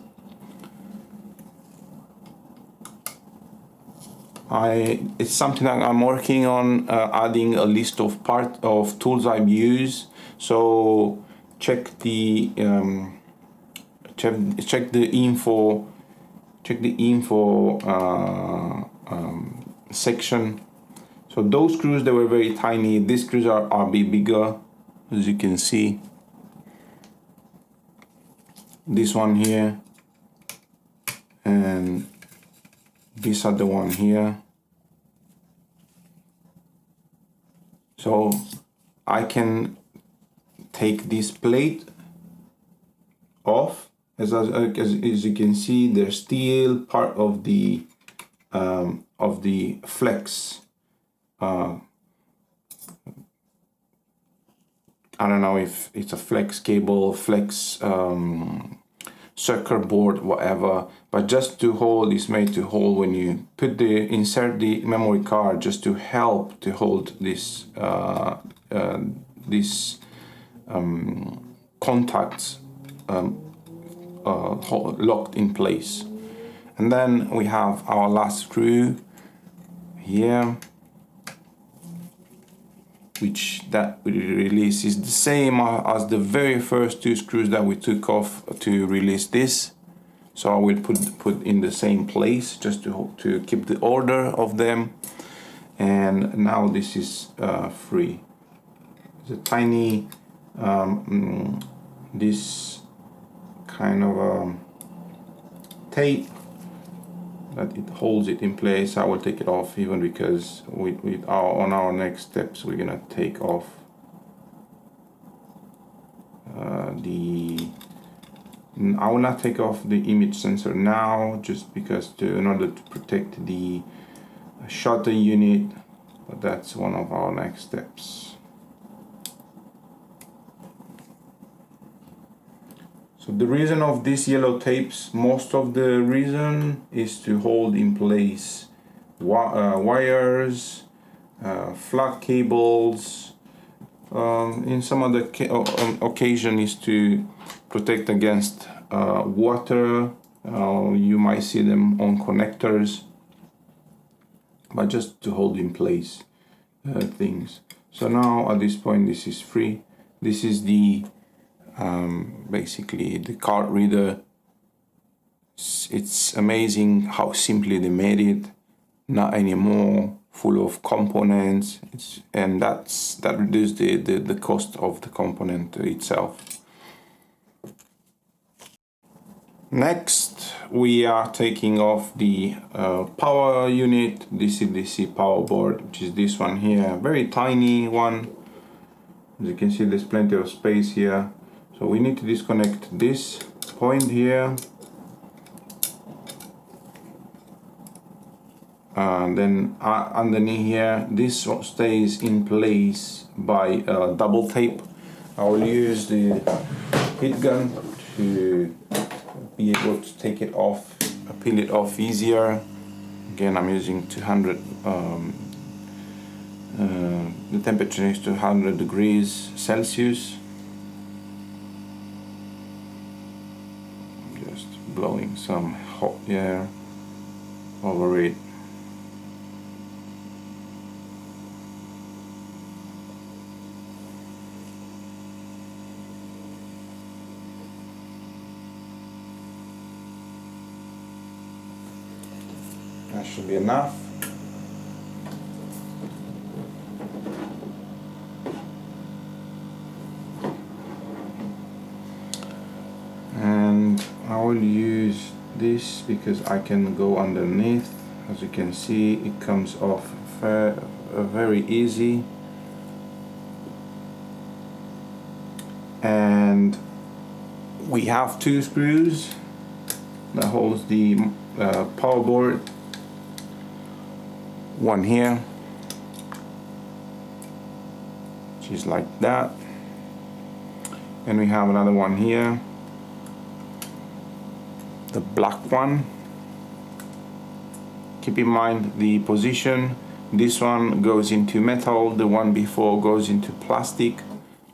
It's something that I'm working on, adding a list of tools I use. So check the info section. So those screws, they were very tiny. These screws are a bit bigger, as you can see. This one here and this other one here. So I can take this plate off. As you can see, there's still part of the flex. I don't know if it's a flex cable, flex circuit board, whatever. But just to hold, is made to hold when you insert the memory card, just to help to hold this contacts locked in place. And then we have our last screw here, which that release is the same as the very first two screws that we took off to release this. so I will put in the same place just to keep the order of them. And now this is free. It's a tiny this kind of tape that it holds it in place. I will take it off even because on our next steps we're gonna take off I will not take off the image sensor now, just because in order to protect the shutter unit, but that's one of our next steps. So the reason of these yellow tapes, most of the reason is to hold in place wires, flat cables. In some other occasion is to protect against water. You might see them on connectors, but just to hold in place things. So now at this point this is free. This is the basically the card reader. It's amazing how simply they made it. Not anymore full of components, and that reduced the cost of the component itself. Next, we are taking off the power unit, DC-DC power board, which is this one here, very tiny one. As you can see, there's plenty of space here. So we need to disconnect this point here. And then underneath here, this stays in place by double tape. I will use the heat gun to be able to take it off, peel it off easier. Again, I'm using 200, the temperature is 200 degrees Celsius. Just blowing some hot air over it. That should be enough. And I will use this because I can go underneath. As you can see, it comes off very easy. And we have two screws that holds the power board. One here, which is like that, and we have another one here, the black one. Keep in mind the position. This one goes into metal, the one before goes into plastic,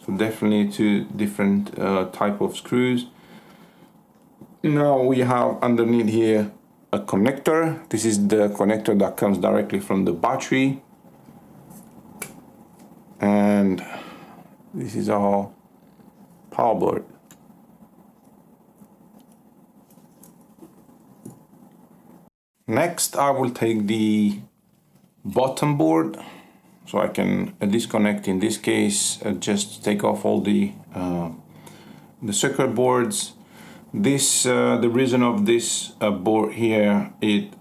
so definitely two different type of screws. Now we have underneath here a connector. This is the connector that comes directly from the battery, and this is our power board. Next, I will take the bottom board, so I can disconnect. In this case, just take off all the circuit boards. This the reason of this board here, it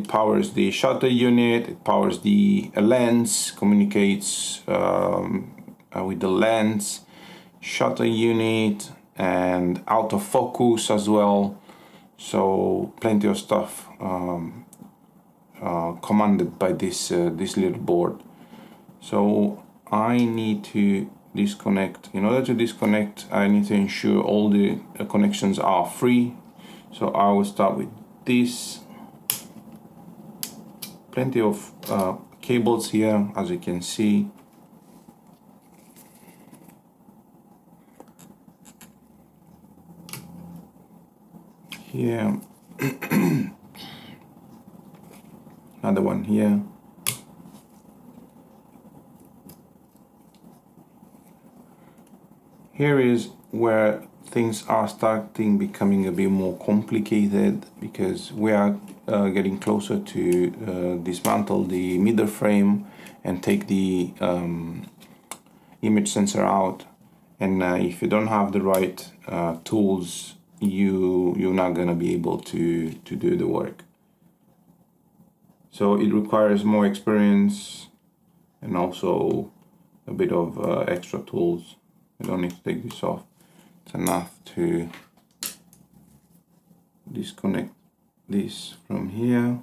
powers the shutter unit, it powers the lens, communicates with the lens, shutter unit, and autofocus as well. So plenty of stuff commanded by this little board. So I need to disconnect. In order to disconnect, I need to ensure all the connections are free. So I will start with this. Plenty of cables here, as you can see. Here, another one here. Here is where things are starting becoming a bit more complicated, because we are getting closer to dismantle the middle frame and take the image sensor out. And if you don't have the right tools, you're not gonna be able to do the work. So it requires more experience and also a bit of extra tools. You don't need to take this off. It's enough to disconnect this from here.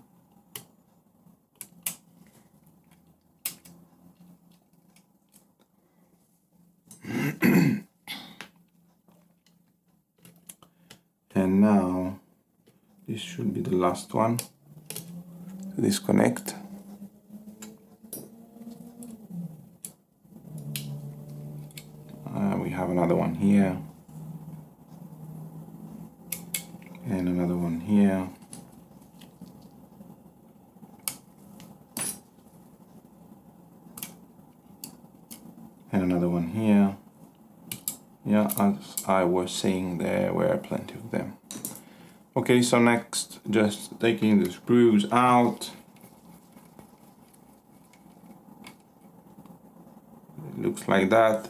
And now this should be the last one to disconnect. We have another one here and another one here. And another one here. Yeah, as I was saying, there were plenty of them. Okay, so next, just taking the screws out. It looks like that.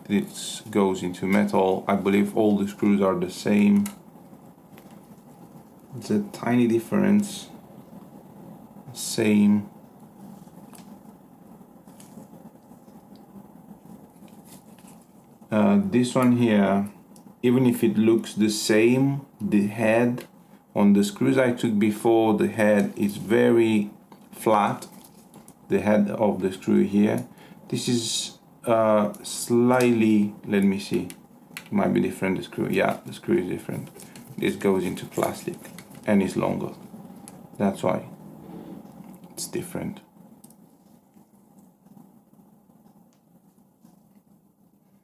This goes into metal. I believe all the screws are the same. It's a tiny difference. Same. This one here, even if it looks the same, the head on the screws I took before, the head is very flat. The head of the screw here. This is slightly, let me see, it might be different, the screw. Yeah, the screw is different. This goes into plastic and is longer. That's why it's different.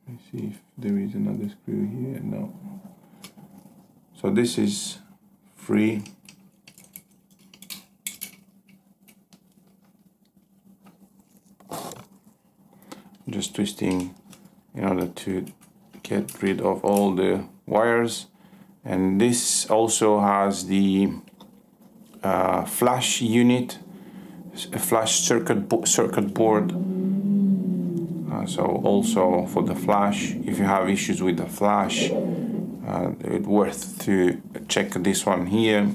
Let's see if there is another screw here. No. So this is free. Just twisting in order to get rid of all the wires. And this also has the flash unit, a flash circuit board. So also for the flash, if you have issues with the flash, it's worth to check this one here.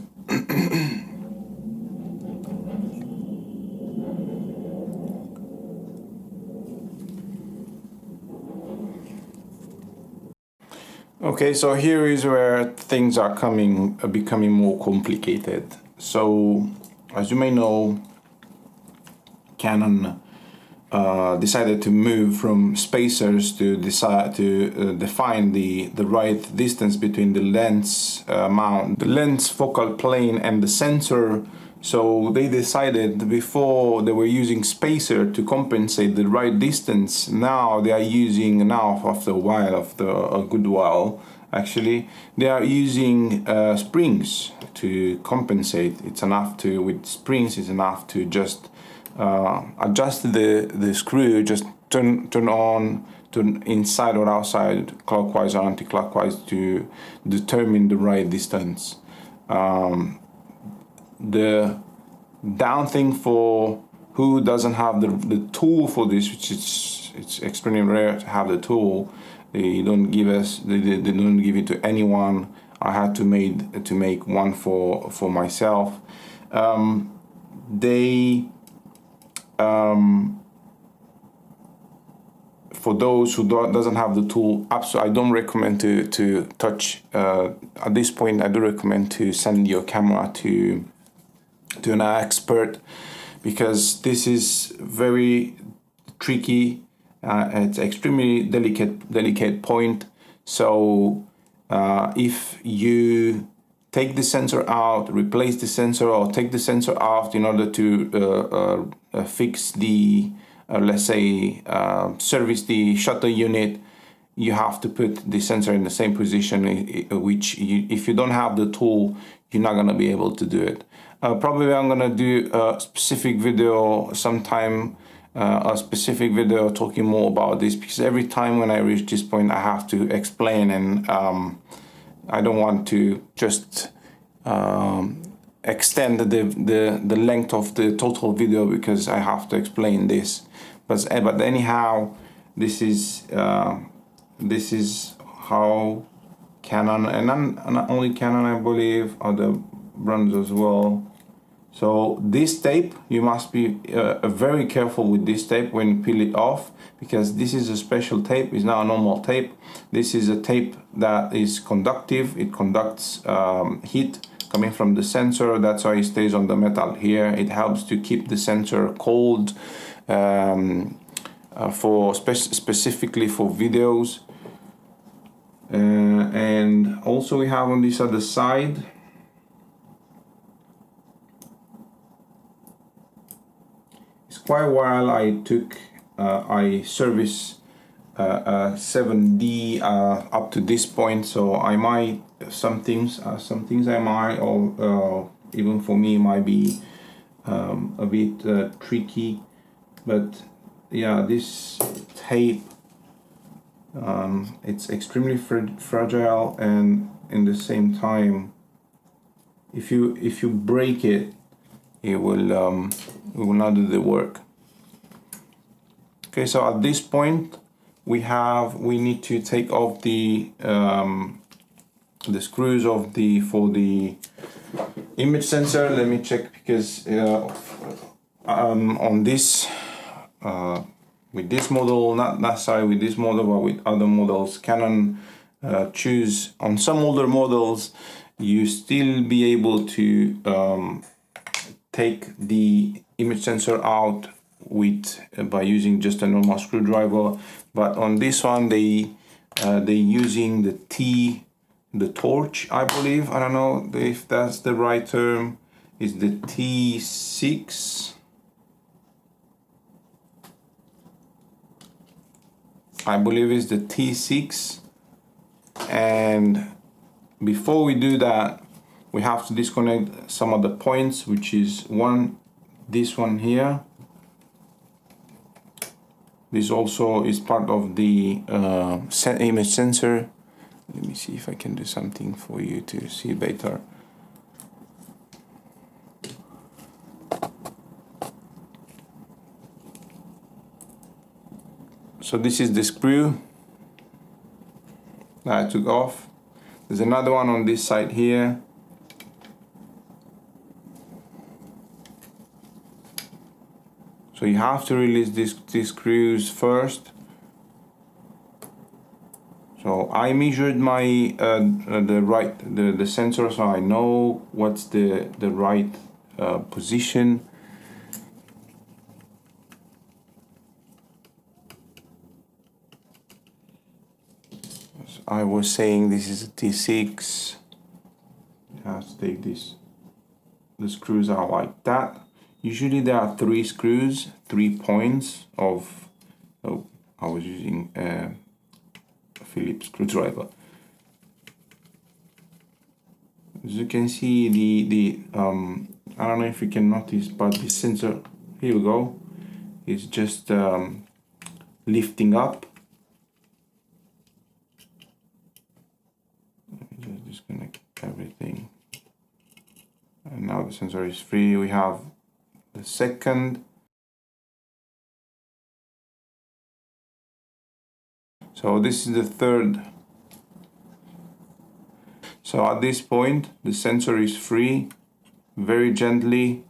Okay, so here is where things are becoming more complicated. So, as you may know, Canon decided to move from spacers to define the right distance between the lens mount, the lens focal plane, and the sensor. So they decided, before they were using spacer to compensate the right distance. Now they are using, after a good while actually, they are using springs to compensate. It's enough to, with springs, it's enough to just adjust the screw, just turn on to inside or outside, clockwise or anti-clockwise, to determine the right distance. The down thing for who doesn't have the tool for this, which it's extremely rare to have the tool. They don't give it to anyone. I had to make one for myself. For those who doesn't have the tool, absolutely, I don't recommend to touch. At this point, I do recommend to send your camera to an expert, because this is very tricky. It's extremely delicate point. So if you take the sensor out, replace the sensor, or take the sensor out in order to fix the, let's say, service the shutter unit, you have to put the sensor in the same position, which if you don't have the tool, you're not going to be able to do it. Probably I'm going to do a specific video sometime a specific video talking more about this, because every time when I reach this point I have to explain, and I don't want to just extend the length of the total video because I have to explain this. But anyhow, this is how Canon, and not only Canon, I believe other brands as well. So this tape, you must be very careful with this tape when you peel it off, because this is a special tape. It's not a normal tape. This is a tape that is conductive. It conducts heat coming from the sensor. That's why it stays on the metal here. It helps to keep the sensor cold, specifically for videos. And also we have on this other side, it's quite a while I service 7D up to this point, so I might some things I might, or even for me might be a bit tricky, but yeah, this tape, it's extremely fragile, and in the same time, if you break it, it will not do the work. Okay, so at this point we need to take off the screws for the image sensor. Let me check, because on this with this model, not necessarily with this model, but with other models, Canon choose, on some older models you still be able to take the image sensor out by using just a normal screwdriver, but on this one they using the torch, I believe. I don't know if that's the right term. Is the T6, I believe is the T6. And before we do that, we have to disconnect some of the points, which is this one here. This also is part of the image sensor. Let me see if I can do something for you to see better. So this is the screw that I took off. There's another one on this side here. So you have to release these screws first. So I measured my the sensor, so I know what's the right position. As I was saying, this is a T6. You have to take the screws out like that. Usually there are 3 screws, 3 points of. Oh, I was using a Phillips screwdriver. As you can see, I don't know if you can notice, but the sensor, here we go, is just lifting up. Let me just disconnect everything. And now the sensor is free. We have the second. So this is the third. So at this point, the sensor is free. Very gently.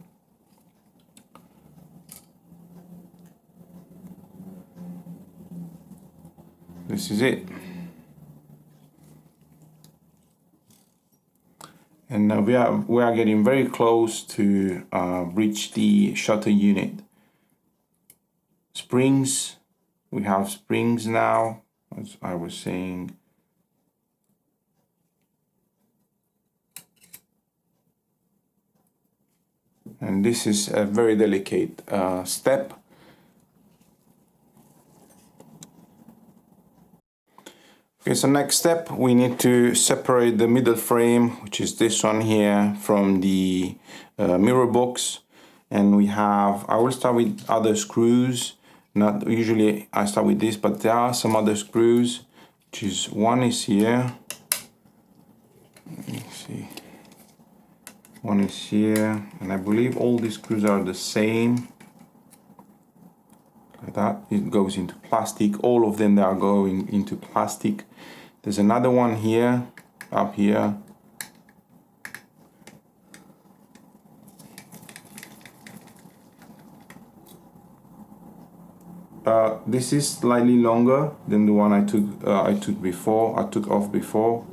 This is it. And now we are getting very close to reach the shutter unit. Springs. We have springs now, as I was saying. And this is a very delicate step. Okay, so next step, we need to separate the middle frame, which is this one here, from the mirror box. And we have, I will start with other screws. not usually I start with this, but there are some other screws, which is one is here. Let me see. One is here, and I believe all these screws are the same. Like that, it goes into plastic. All of them they are going into plastic. There's another one here, up here. This is slightly longer than the one I took off before.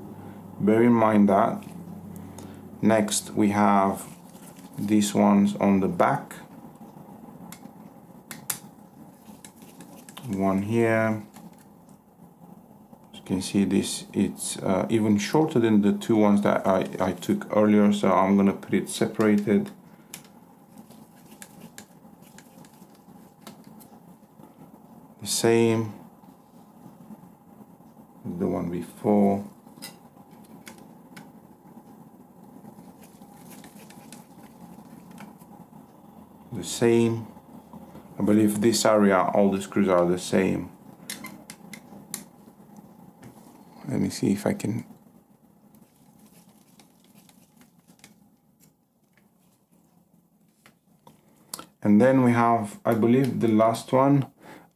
Bear in mind that. Next we have these ones on the back. One here. As you can see, this it's even shorter than the two ones that I took earlier, so I'm gonna put it separated. The same as the one before. The same. I believe this area, all the screws are the same. Let me see if I can. And then we have, I believe, the last one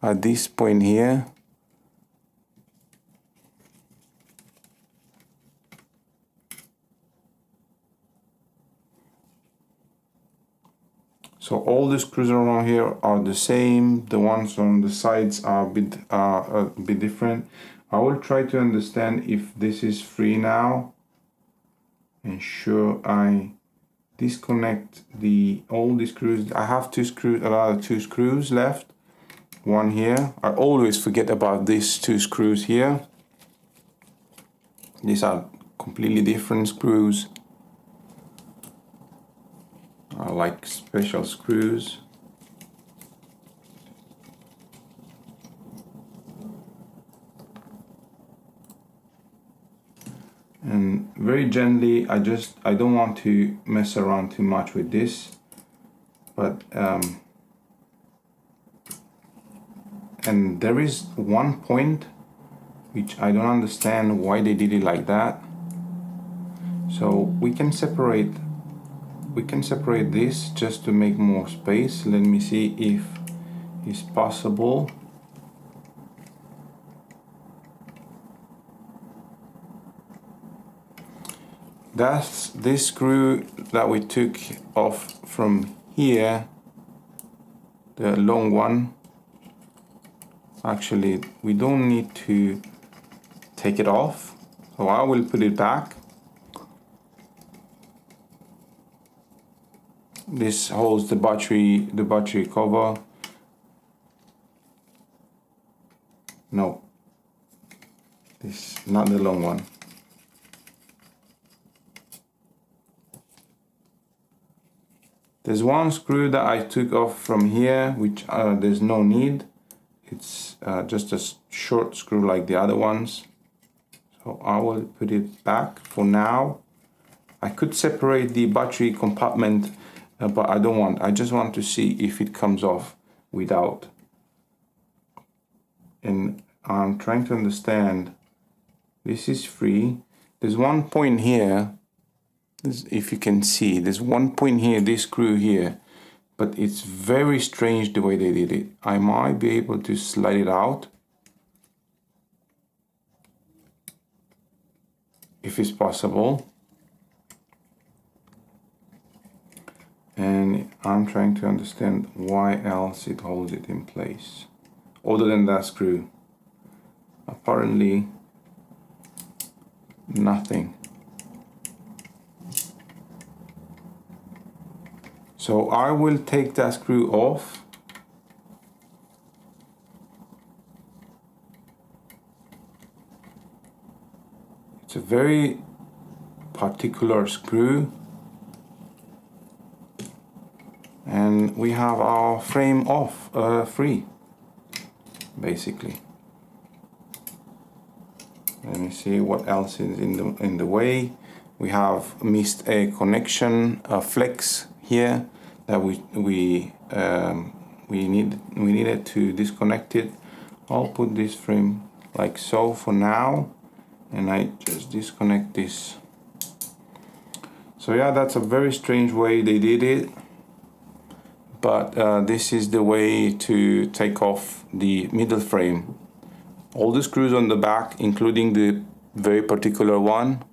at this point here. So all the screws around here are the same. The ones on the sides are a bit different. I will try to understand if this is free now. Ensure I disconnect all the screws. I have two screws left. One here. I always forget about these two screws here. These are completely different screws. I like special screws. And very gently, I don't want to mess around too much with this, but and there is one point which I don't understand why they did it like that. So we can separate this just to make more space. Let me see if it's possible. That's this screw that we took off from here, the long one. Actually, we don't need to take it off, so I will put it back. This holds the battery cover. No, this is not the long one. There's one screw that I took off from here, which there's no need. It's just a short screw like the other ones. So I will put it back for now. I could separate the battery compartment, but I don't want. I just want to see if it comes off without. And I'm trying to understand. This is free. There's one point here. If you can see, there's one point here, this screw here, but it's very strange the way they did it. I might be able to slide it out if it's possible. And I'm trying to understand why else it holds it in place, other than that screw. Apparently nothing. So I will take that screw off. It's a very particular screw. And we have our frame off, free, basically. Let me see what else is in the way. We have missed a connection, a flex here that we we needed to disconnect it. I'll put this frame like so for now, and I just disconnect this. So yeah, that's a very strange way they did it, but this is the way to take off the middle frame. All the screws on the back, including the very particular one,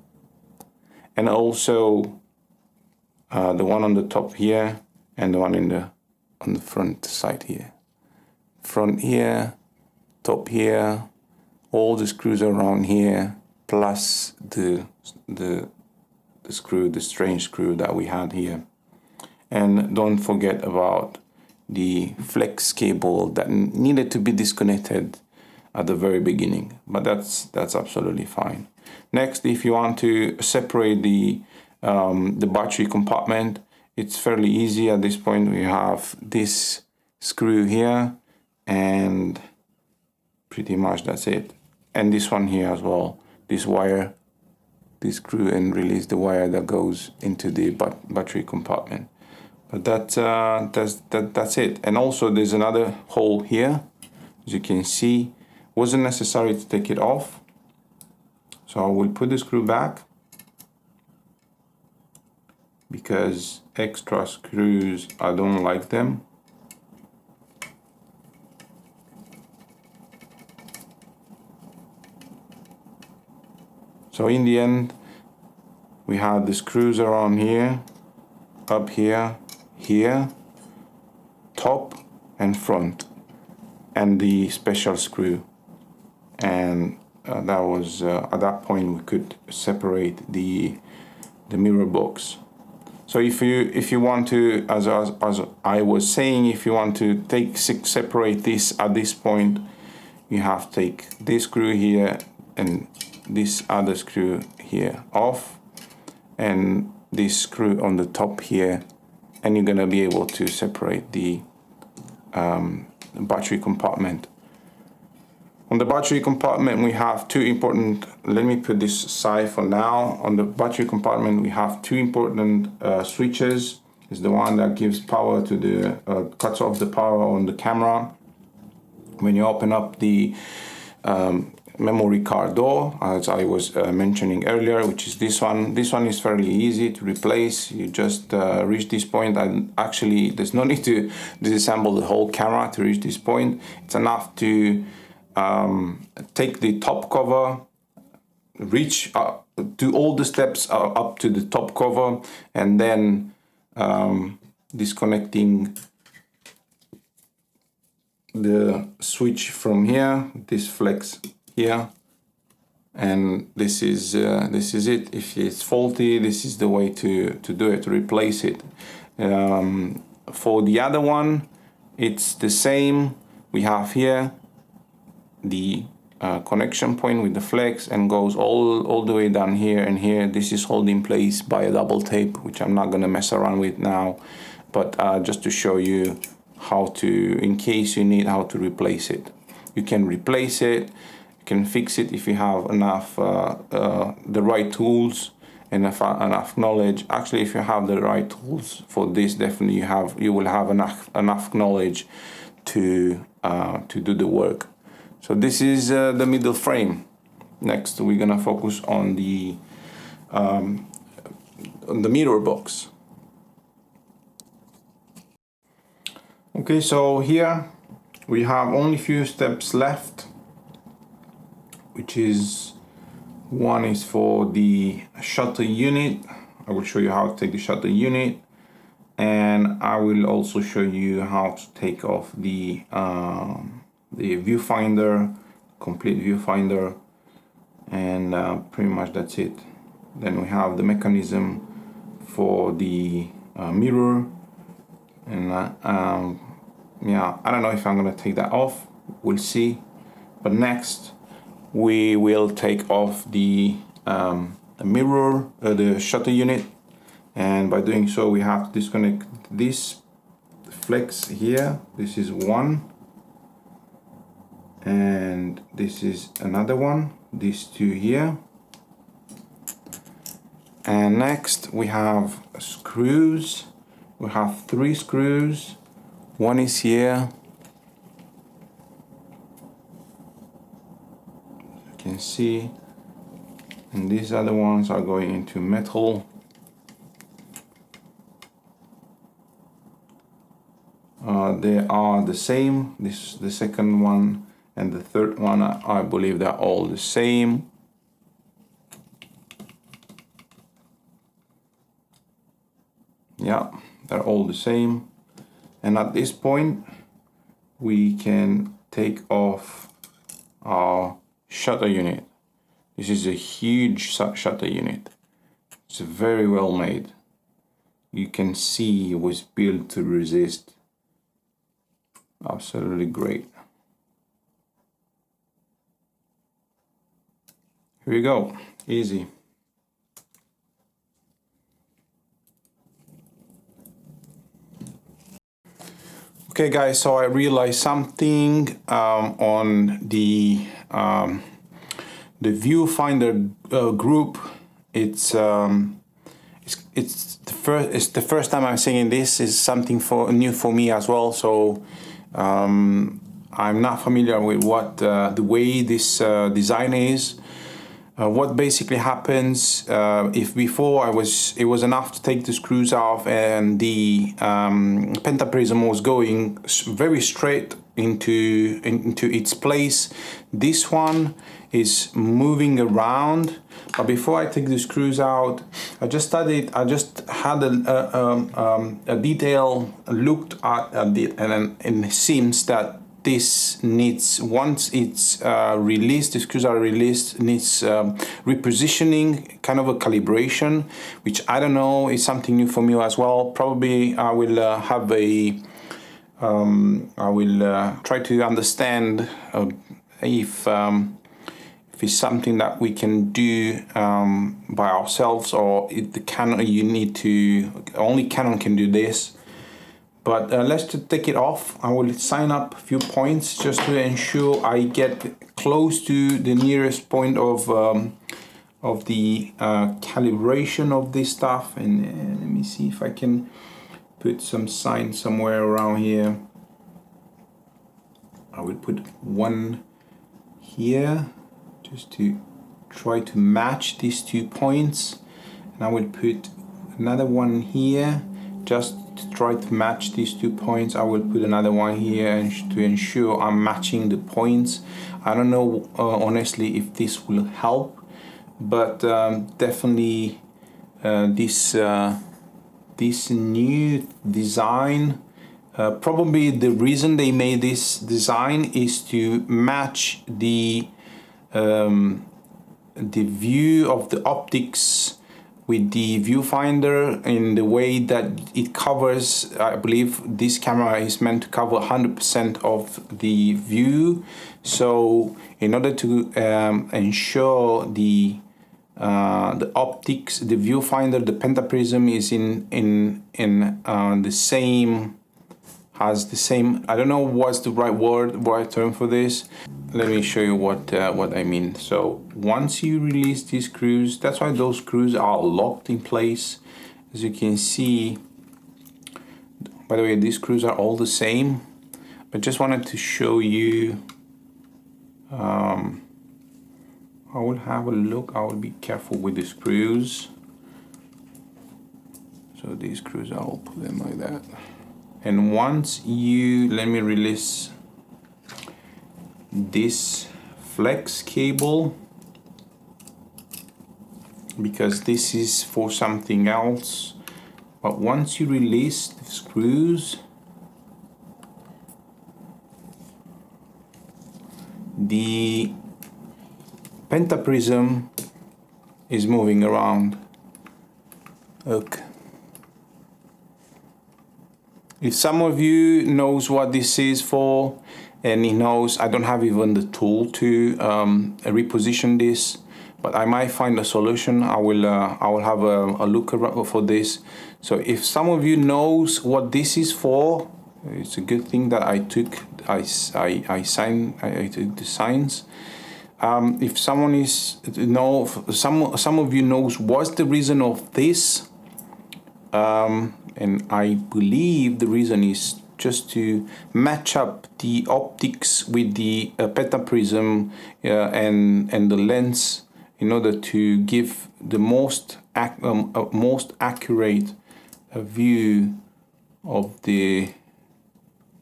and also the one on the top here, and the one on the front side here. Front here, top here, all the screws around here, plus the screw, the strange screw that we had here. And don't forget about the flex cable that needed to be disconnected at the very beginning, but that's absolutely fine. Next, if you want to separate the battery compartment, it's fairly easy. At this point, we have this screw here, and pretty much that's it. And this one here as well, this wire, this screw and release the wire that goes into the battery compartment. But that's it. And also there's another hole here, as you can see. Wasn't necessary to take it off, so I will put the screw back, because extra screws, I don't like them. So in the end, we have the screws around here, up here, here, top and front, and the special screw. And that was at that point we could separate the mirror box. So if you want to, as I was saying, if you want to separate this at this point, you have to take this screw here and this other screw here off, and this screw on the top here, and you're gonna be able to separate the battery compartment. On the battery compartment, we have two important, let me put this aside for now. On the battery compartment, we have two important switches. It's the one that gives power to the, cuts off the power on the camera. When you open up the memory card door, as I was mentioning earlier, which is this one. This one is fairly easy to replace. You just reach this point, and actually there's no need to disassemble the whole camera to reach this point. It's enough to take the top cover, reach do all the steps up to the top cover, and then disconnecting the switch from here, this flex here, and this is it. If it's faulty, this is the way to do it, to replace it. For the other one, it's the same. We have here the connection point with the flex, and goes all the way down here and here. This is held in place by a double tape, which I'm not gonna mess around with now, but just to show you how to, in case you need how to replace it. You can replace it, you can fix it if you have enough the right tools and enough knowledge. Actually, if you have the right tools for this, definitely you will have enough knowledge to do the work. So this is the middle frame. Next, we're gonna focus on the mirror box. Okay, so here we have only few steps left, which is one is for the shutter unit. I will show you how to take the shutter unit, and I will also show you how to take off the viewfinder, complete viewfinder, and pretty much that's it. Then we have the mechanism for the mirror, and yeah, I don't know if I'm gonna take that off, we'll see. But next we will take off the mirror, the shutter unit, and by doing so we have to disconnect this flex here. This is one, and this is another one, these two here. And next we have screws. We have 3 screws. One is here. You can see. And these other ones are going into metal. They are the same. This the second one and the third one. I believe they're all the same. Yeah, they're all the same. And at this point, we can take off our shutter unit. This is a huge shutter unit. It's very well made. You can see it was built to resist. Absolutely great. Here we go, easy. Okay guys, so I realized something on the Viewfinder group. It's the first time I'm seeing this. Is something new for me as well. So I'm not familiar with what the way this design is. What basically happens if before it was enough to take the screws off and the pentaprism was going very straight into its place. This one is moving around. But before I take the screws out, I just had a detail looked at it, and it seems that this needs, once it's released, the screws are released, needs repositioning, kind of a calibration, which I don't know, is something new for me as well. Probably I will have a, I will try to understand if it's something that we can do by ourselves, or if the Canon, you need to, only Canon can do this. But let's just take it off. I will sign up a few points just to ensure I get close to the nearest point of the calibration of this stuff. And let me see if I can put some sign somewhere around here. I will put one here just to try to match these 2 points. And I will put another one here just to try to match these 2 points. I will put another one here to ensure I'm matching the points. I don't know honestly if this will help, but definitely this new design, probably the reason they made this design is to match the view of the optics with the viewfinder in the way that it covers. I believe this camera is meant to cover 100% of the view. So in order to ensure the optics, the viewfinder, the pentaprism is in the same, has the same, I don't know what's the right term for this. Let me show you what I mean. So once you release these screws, that's why those screws are locked in place. As you can see, by the way, these screws are all the same, but just wanted to show you. I will have a look. I will be careful with the screws. So these screws, I'll put them like that. And once you, let me release this flex cable, because this is for something else. But once you release the screws, the pentaprism is moving around. Look. If some of you knows what this is for, and he knows I don't have even the tool to reposition this, but I might find a solution. I will have a look around for this. So if some of you knows what this is for, it's a good thing that I took the signs. If someone is some of you knows what's the reason of this, and I believe the reason is just to match up the optics with the pentaprism and the lens in order to give the most accurate view of the.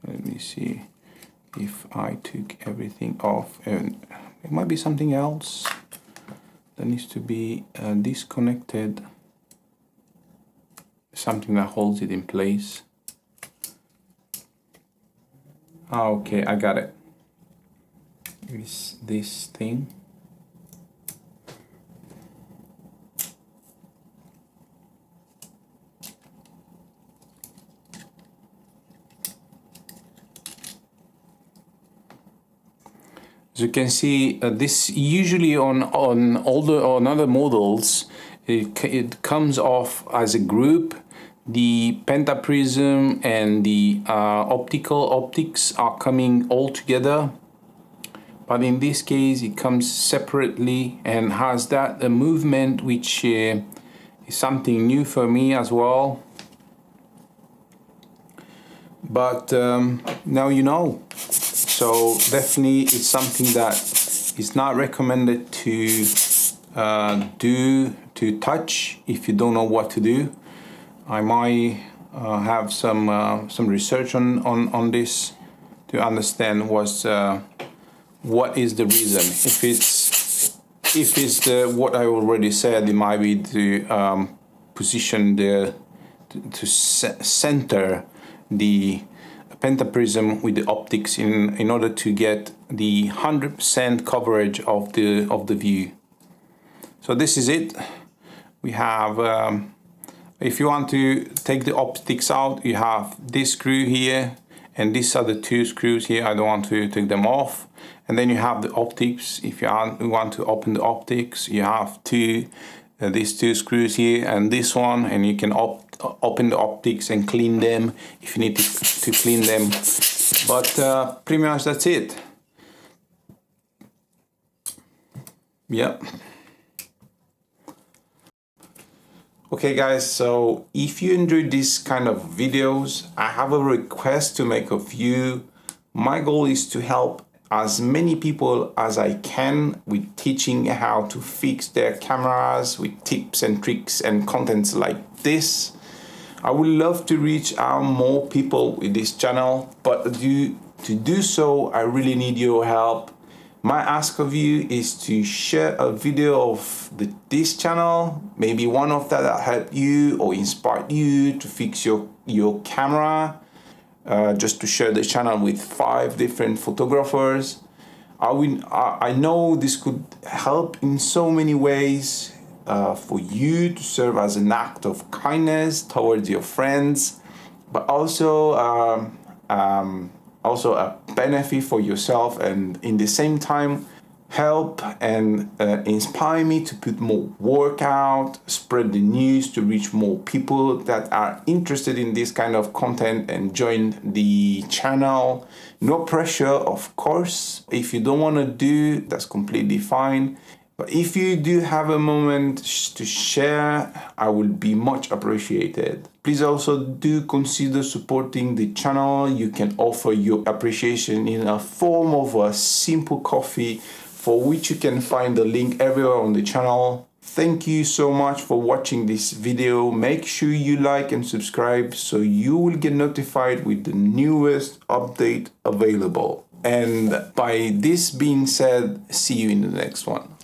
Let me see if I took everything off, and it might be something else that needs to be disconnected, something that holds it in place. Okay, I got it. It's this thing. As you can see, this usually on other models, it comes off as a group. The pentaprism and the optics are coming all together, but in this case it comes separately and has that movement, which is something new for me as well. But now you know. So definitely it's something that is not recommended to touch if you don't know what to do. I might have some research on this to understand what is the reason. If it's what I already said, it might be to position to center the pentaprism with the optics in order to get the 100% coverage of the view. So this is it. We have, if you want to take the optics out, you have this screw here, and these are the two screws here. I don't want to take them off. And then you have the optics. If you want to open the optics, you have these two screws here and this one, and you can open the optics and clean them if you need to clean them. But pretty much that's it. Yeah. Okay guys, so if you enjoyed this kind of videos, I have a request to make of you. My goal is to help as many people as I can with teaching how to fix their cameras with tips and tricks and contents like this. I would love to reach out more people with this channel, but to do so, I really need your help. My ask of you is to share a video of this channel, maybe one of that helped you or inspired you to fix your camera. Just to share the channel with 5 different photographers. I know this could help in so many ways for you to serve as an act of kindness towards your friends, but also a benefit for yourself, and in the same time help and inspire me to put more work out, spread the news to reach more people that are interested in this kind of content and join the channel. No pressure, of course. If you don't want to do, that's completely fine. But if you do have a moment to share, I will be much appreciated. Please also do consider supporting the channel. You can offer your appreciation in a form of a simple coffee, for which you can find the link everywhere on the channel. Thank you so much for watching this video. Make sure you like and subscribe so you will get notified with the newest update available. And by this being said, see you in the next one.